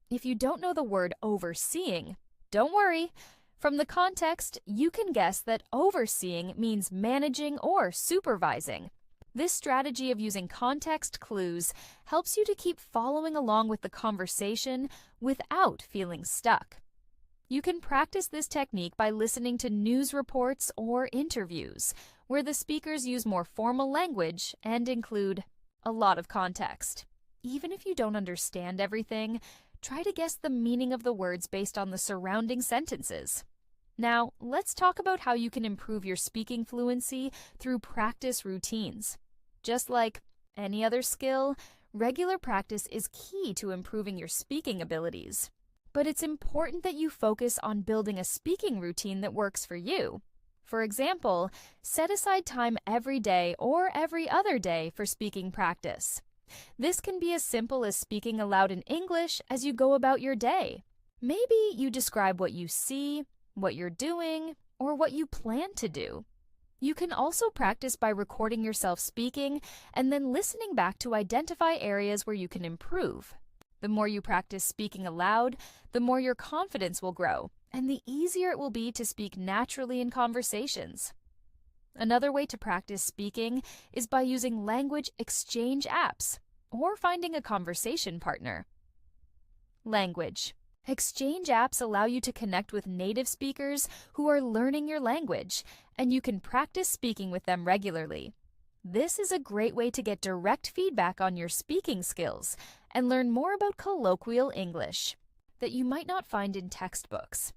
If you don't know the word overseeing, don't worry. From the context, you can guess that overseeing means managing or supervising. This strategy of using context clues helps you to keep following along with the conversation without feeling stuck. You can practice this technique by listening to news reports or interviews, where the speakers use more formal language and include a lot of context. Even if you don't understand everything, try to guess the meaning of the words based on the surrounding sentences. Now, let's talk about how you can improve your speaking fluency through practice routines. Just like any other skill, regular practice is key to improving your speaking abilities. But it's important that you focus on building a speaking routine that works for you. For example, set aside time every day or every other day for speaking practice. This can be as simple as speaking aloud in English as you go about your day. Maybe you describe what you see, what you're doing, or what you plan to do. You can also practice by recording yourself speaking and then listening back to identify areas where you can improve. The more you practice speaking aloud, the more your confidence will grow, and the easier it will be to speak naturally in conversations. Another way to practice speaking is by using language exchange apps or finding a conversation partner. Language exchange apps allow you to connect with native speakers who are learning your language, and you can practice speaking with them regularly. This is a great way to get direct feedback on your speaking skills and learn more about colloquial English that you might not find in textbooks.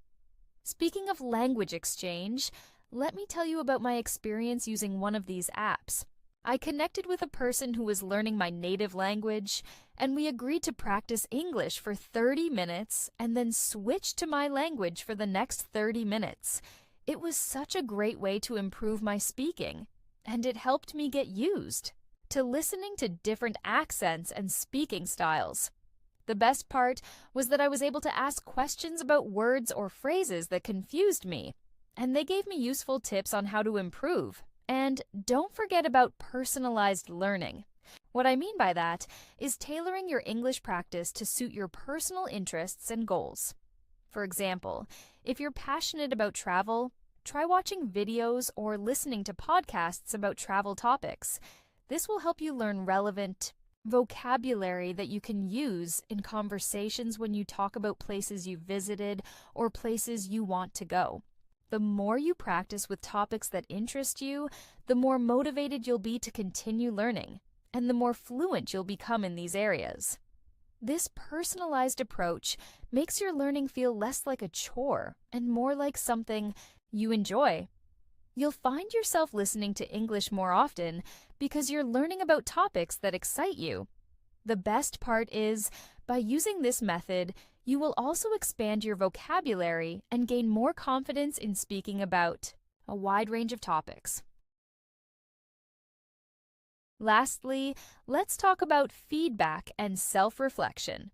Speaking of language exchange, let me tell you about my experience using one of these apps. I connected with a person who was learning my native language, and we agreed to practice English for 30 minutes and then switch to my language for the next 30 minutes. It was such a great way to improve my speaking, and it helped me get used to listening to different accents and speaking styles. The best part was that I was able to ask questions about words or phrases that confused me, and they gave me useful tips on how to improve. And don't forget about personalized learning. What I mean by that is tailoring your English practice to suit your personal interests and goals. For example, if you're passionate about travel, try watching videos or listening to podcasts about travel topics. This will help you learn relevant vocabulary that you can use in conversations when you talk about places you visited or places you want to go. The more you practice with topics that interest you, the more motivated you'll be to continue learning, and the more fluent you'll become in these areas. This personalized approach makes your learning feel less like a chore and more like something you enjoy. You'll find yourself listening to English more often because you're learning about topics that excite you. The best part is, by using this method, You will also expand your vocabulary and gain more confidence in speaking about a wide range of topics. Lastly, let's talk about feedback and self-reflection.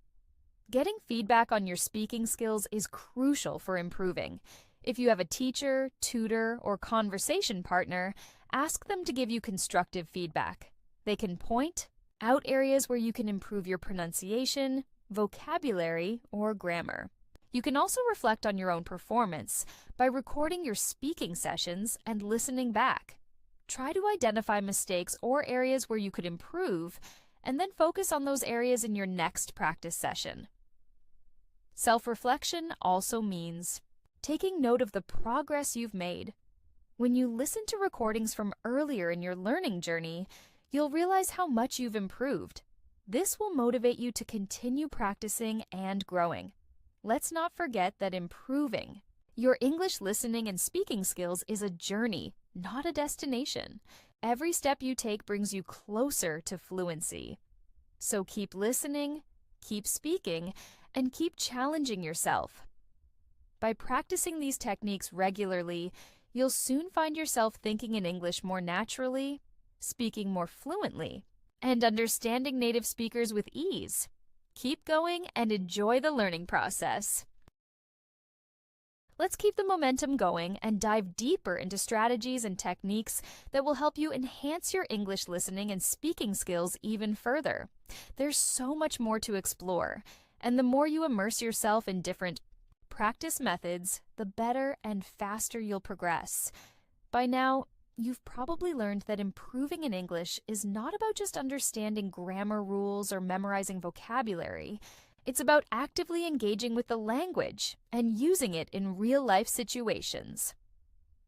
Getting feedback on your speaking skills is crucial for improving. If you have a teacher, tutor, or conversation partner, ask them to give you constructive feedback. They can point out areas where you can improve your pronunciation, vocabulary, or grammar. You can also reflect on your own performance by recording your speaking sessions and listening back. Try to identify mistakes or areas where you could improve, and then focus on those areas in your next practice session. Self-reflection also means taking note of the progress you've made. When you listen to recordings from earlier in your learning journey, you'll realize how much you've improved. This will motivate you to continue practicing and growing. Let's not forget that improving your English listening and speaking skills is a journey, not a destination. Every step you take brings you closer to fluency. So keep listening, keep speaking, and keep challenging yourself. By practicing these techniques regularly, you'll soon find yourself thinking in English more naturally, speaking more fluently, and understanding native speakers with ease. Keep going and enjoy the learning process. Let's keep the momentum going and dive deeper into strategies and techniques that will help you enhance your English listening and speaking skills even further. There's so much more to explore, and the more you immerse yourself in different practice methods, the better and faster you'll progress. By now, you've probably learned that improving in English is not about just understanding grammar rules or memorizing vocabulary. It's about actively engaging with the language and using it in real-life situations.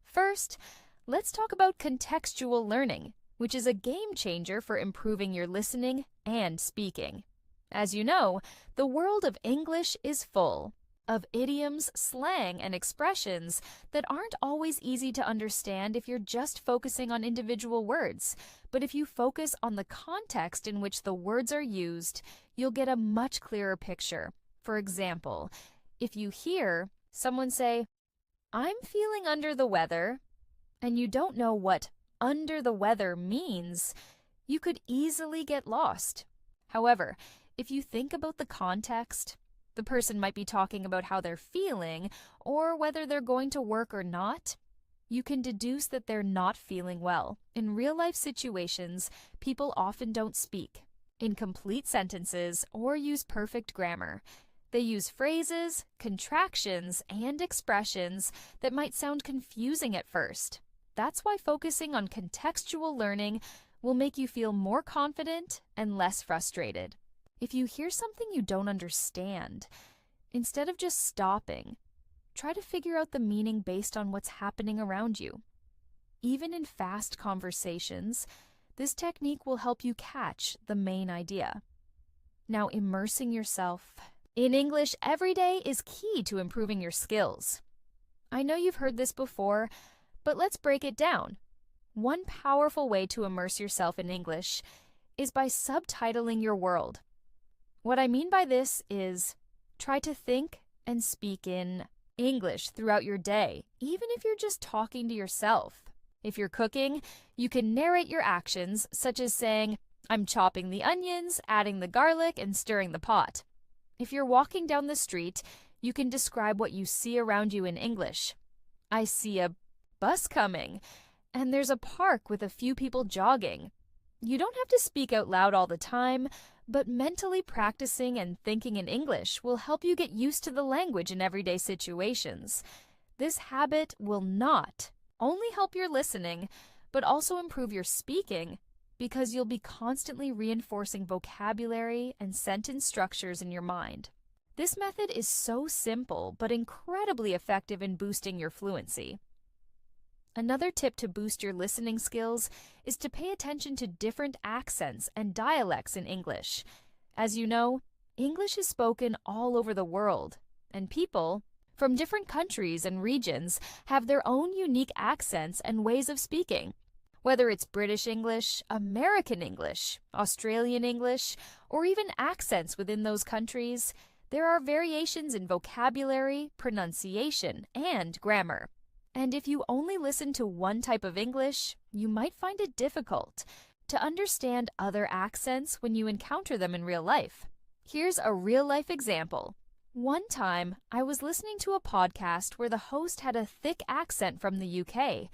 First, let's talk about contextual learning, which is a game changer for improving your listening and speaking. As you know, the world of English is full of idioms, slang, and expressions that aren't always easy to understand if you're just focusing on individual words. But if you focus on the context in which the words are used, you'll get a much clearer picture. For example, if you hear someone say, "I'm feeling under the weather," and you don't know what under the weather means, you could easily get lost. However, if you think about the context, the person might be talking about how they're feeling or whether they're going to work or not. You can deduce that they're not feeling well. In real-life situations, people often don't speak in complete sentences or use perfect grammar. They use phrases, contractions, and expressions that might sound confusing at first. That's why focusing on contextual learning will make you feel more confident and less frustrated. If you hear something you don't understand, instead of just stopping, try to figure out the meaning based on what's happening around you. Even in fast conversations, this technique will help you catch the main idea. Now, immersing yourself in English every day is key to improving your skills. I know you've heard this before, but let's break it down. One powerful way to immerse yourself in English is by subtitling your world. What I mean by this is try to think and speak in English throughout your day, even if you're just talking to yourself. If you're cooking, you can narrate your actions, such as saying, "I'm chopping the onions, adding the garlic, and stirring the pot." If you're walking down the street, you can describe what you see around you in English. "I see a bus coming, and there's a park with a few people jogging." You don't have to speak out loud all the time, but mentally practicing and thinking in English will help you get used to the language in everyday situations. This habit will not only help your listening, but also improve your speaking, because you'll be constantly reinforcing vocabulary and sentence structures in your mind. This method is so simple, but incredibly effective in boosting your fluency. Another tip to boost your listening skills is to pay attention to different accents and dialects in English. As you know, English is spoken all over the world, and people from different countries and regions have their own unique accents and ways of speaking. Whether it's British English, American English, Australian English, or even accents within those countries, There are variations in vocabulary, pronunciation, and grammar. And if you only listen to one type of English, you might find it difficult to understand other accents when you encounter them in real life. Here's a real-life example. One time, I was listening to a podcast where the host had a thick accent from the UK.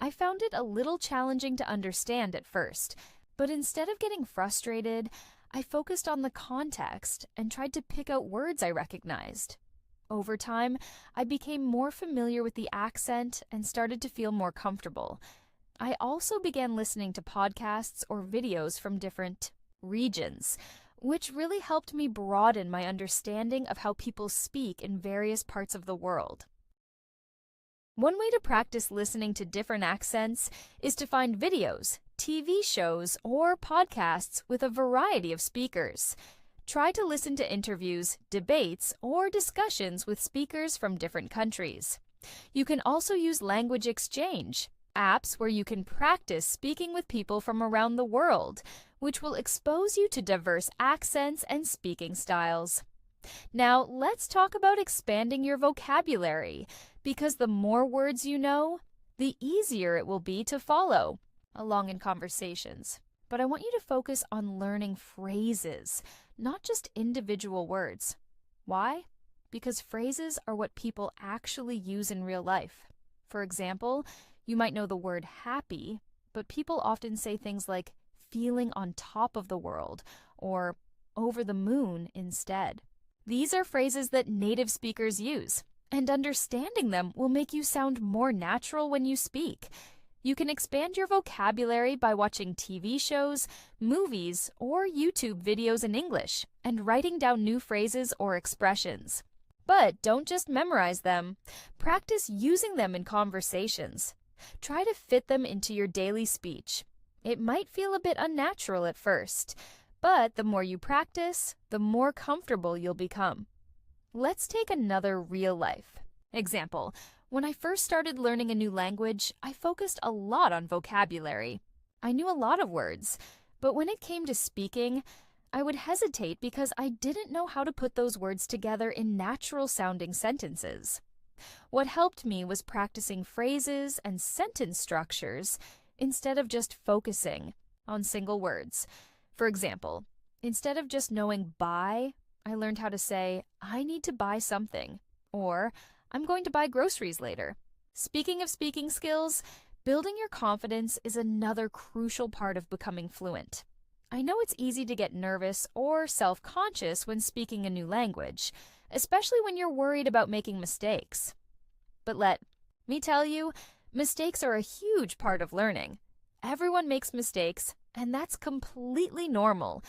I found it a little challenging to understand at first, but instead of getting frustrated, I focused on the context and tried to pick out words I recognized. Over time, I became more familiar with the accent and started to feel more comfortable. I also began listening to podcasts or videos from different regions, which really helped me broaden my understanding of how people speak in various parts of the world. One way to practice listening to different accents is to find videos, TV shows, or podcasts with a variety of speakers. Try to listen to interviews, debates, or discussions with speakers from different countries. You can also use language exchange, apps where you can practice speaking with people from around the world, which will expose you to diverse accents and speaking styles. Now, let's talk about expanding your vocabulary, because the more words you know, the easier it will be to follow along in conversations. But I want you to focus on learning phrases, not just individual words. Why? Because phrases are what people actually use in real life. For example, you might know the word happy, but people often say things like feeling on top of the world or over the moon instead. These are phrases that native speakers use, and understanding them will make you sound more natural when you speak. You can expand your vocabulary by watching TV shows, movies, or YouTube videos in English and writing down new phrases or expressions. But don't just memorize them. Practice using them in conversations. Try to fit them into your daily speech. It might feel a bit unnatural at first, but the more you practice, the more comfortable you'll become. Let's take another real-life example. When I first started learning a new language, I focused a lot on vocabulary. I knew a lot of words, but when it came to speaking, I would hesitate because I didn't know how to put those words together in natural-sounding sentences. What helped me was practicing phrases and sentence structures instead of just focusing on single words. For example, instead of just knowing buy, I learned how to say, I need to buy something, or I'm going to buy groceries later. Speaking of speaking skills, building your confidence is another crucial part of becoming fluent. I know it's easy to get nervous or self-conscious when speaking a new language, especially when you're worried about making mistakes. But let me tell you, mistakes are a huge part of learning. Everyone makes mistakes, and that's completely normal.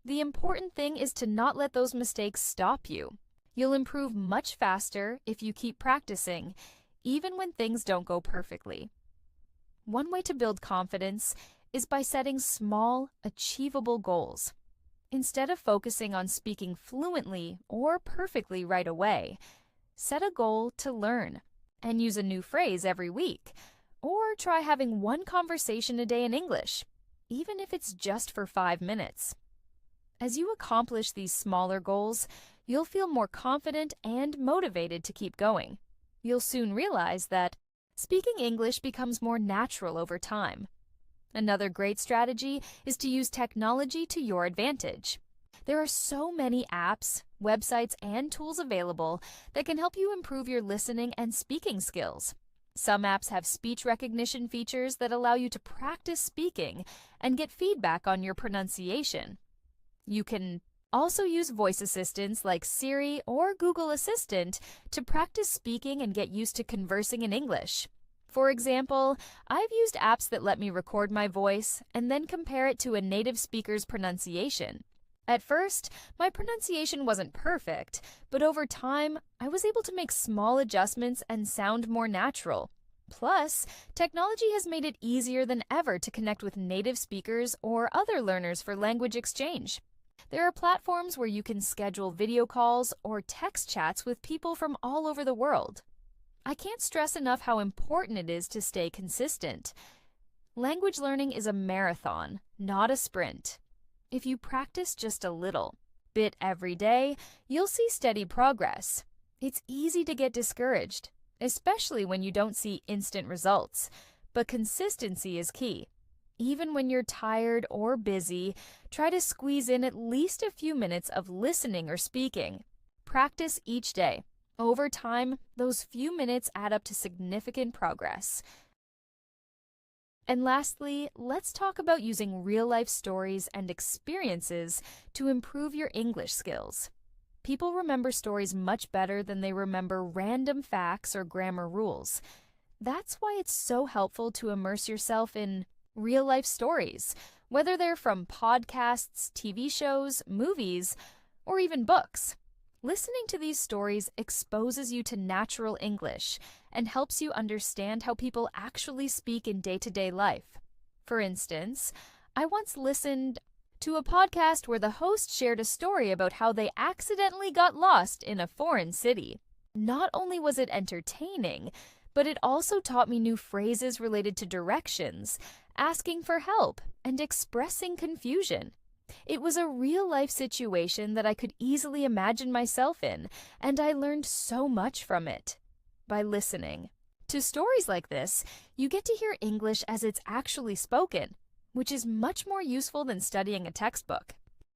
The important thing is to not let those mistakes stop you. You'll improve much faster if you keep practicing, even when things don't go perfectly. One way to build confidence is by setting small, achievable goals. Instead of focusing on speaking fluently or perfectly right away, set a goal to learn and use a new phrase every week, or try having one conversation a day in English, even if it's just for 5 minutes. As you accomplish these smaller goals, you'll feel more confident and motivated to keep going. You'll soon realize that speaking English becomes more natural over time. Another great strategy is to use technology to your advantage. There are so many apps, websites, and tools available that can help you improve your listening and speaking skills. Some apps have speech recognition features that allow you to practice speaking and get feedback on your pronunciation. You can also use voice assistants like Siri or Google Assistant to practice speaking and get used to conversing in English. For example, I've used apps that let me record my voice and then compare it to a native speaker's pronunciation. At first, my pronunciation wasn't perfect, but over time, I was able to make small adjustments and sound more natural. Plus, technology has made it easier than ever to connect with native speakers or other learners for language exchange. There are platforms where you can schedule video calls or text chats with people from all over the world. I can't stress enough how important it is to stay consistent. Language learning is a marathon, not a sprint. If you practice just a little, bit every day, you'll see steady progress. It's easy to get discouraged, especially when you don't see instant results, but consistency is key. Even when you're tired or busy, try to squeeze in at least a few minutes of listening or speaking. Practice each day. Over time, those few minutes add up to significant progress. And lastly, let's talk about using real-life stories and experiences to improve your English skills. People remember stories much better than they remember random facts or grammar rules. That's why it's so helpful to immerse yourself in real-life stories, whether they're from podcasts, TV shows, movies, or even books. Listening to these stories exposes you to natural English and helps you understand how people actually speak in day-to-day life. For instance, I once listened to a podcast where the host shared a story about how they accidentally got lost in a foreign city. Not only was it entertaining, but it also taught me new phrases related to directions, asking for help, and expressing confusion. It was a real-life situation that I could easily imagine myself in, and I learned so much from it. By listening to stories like this, you get to hear English as it's actually spoken, which is much more useful than studying a textbook.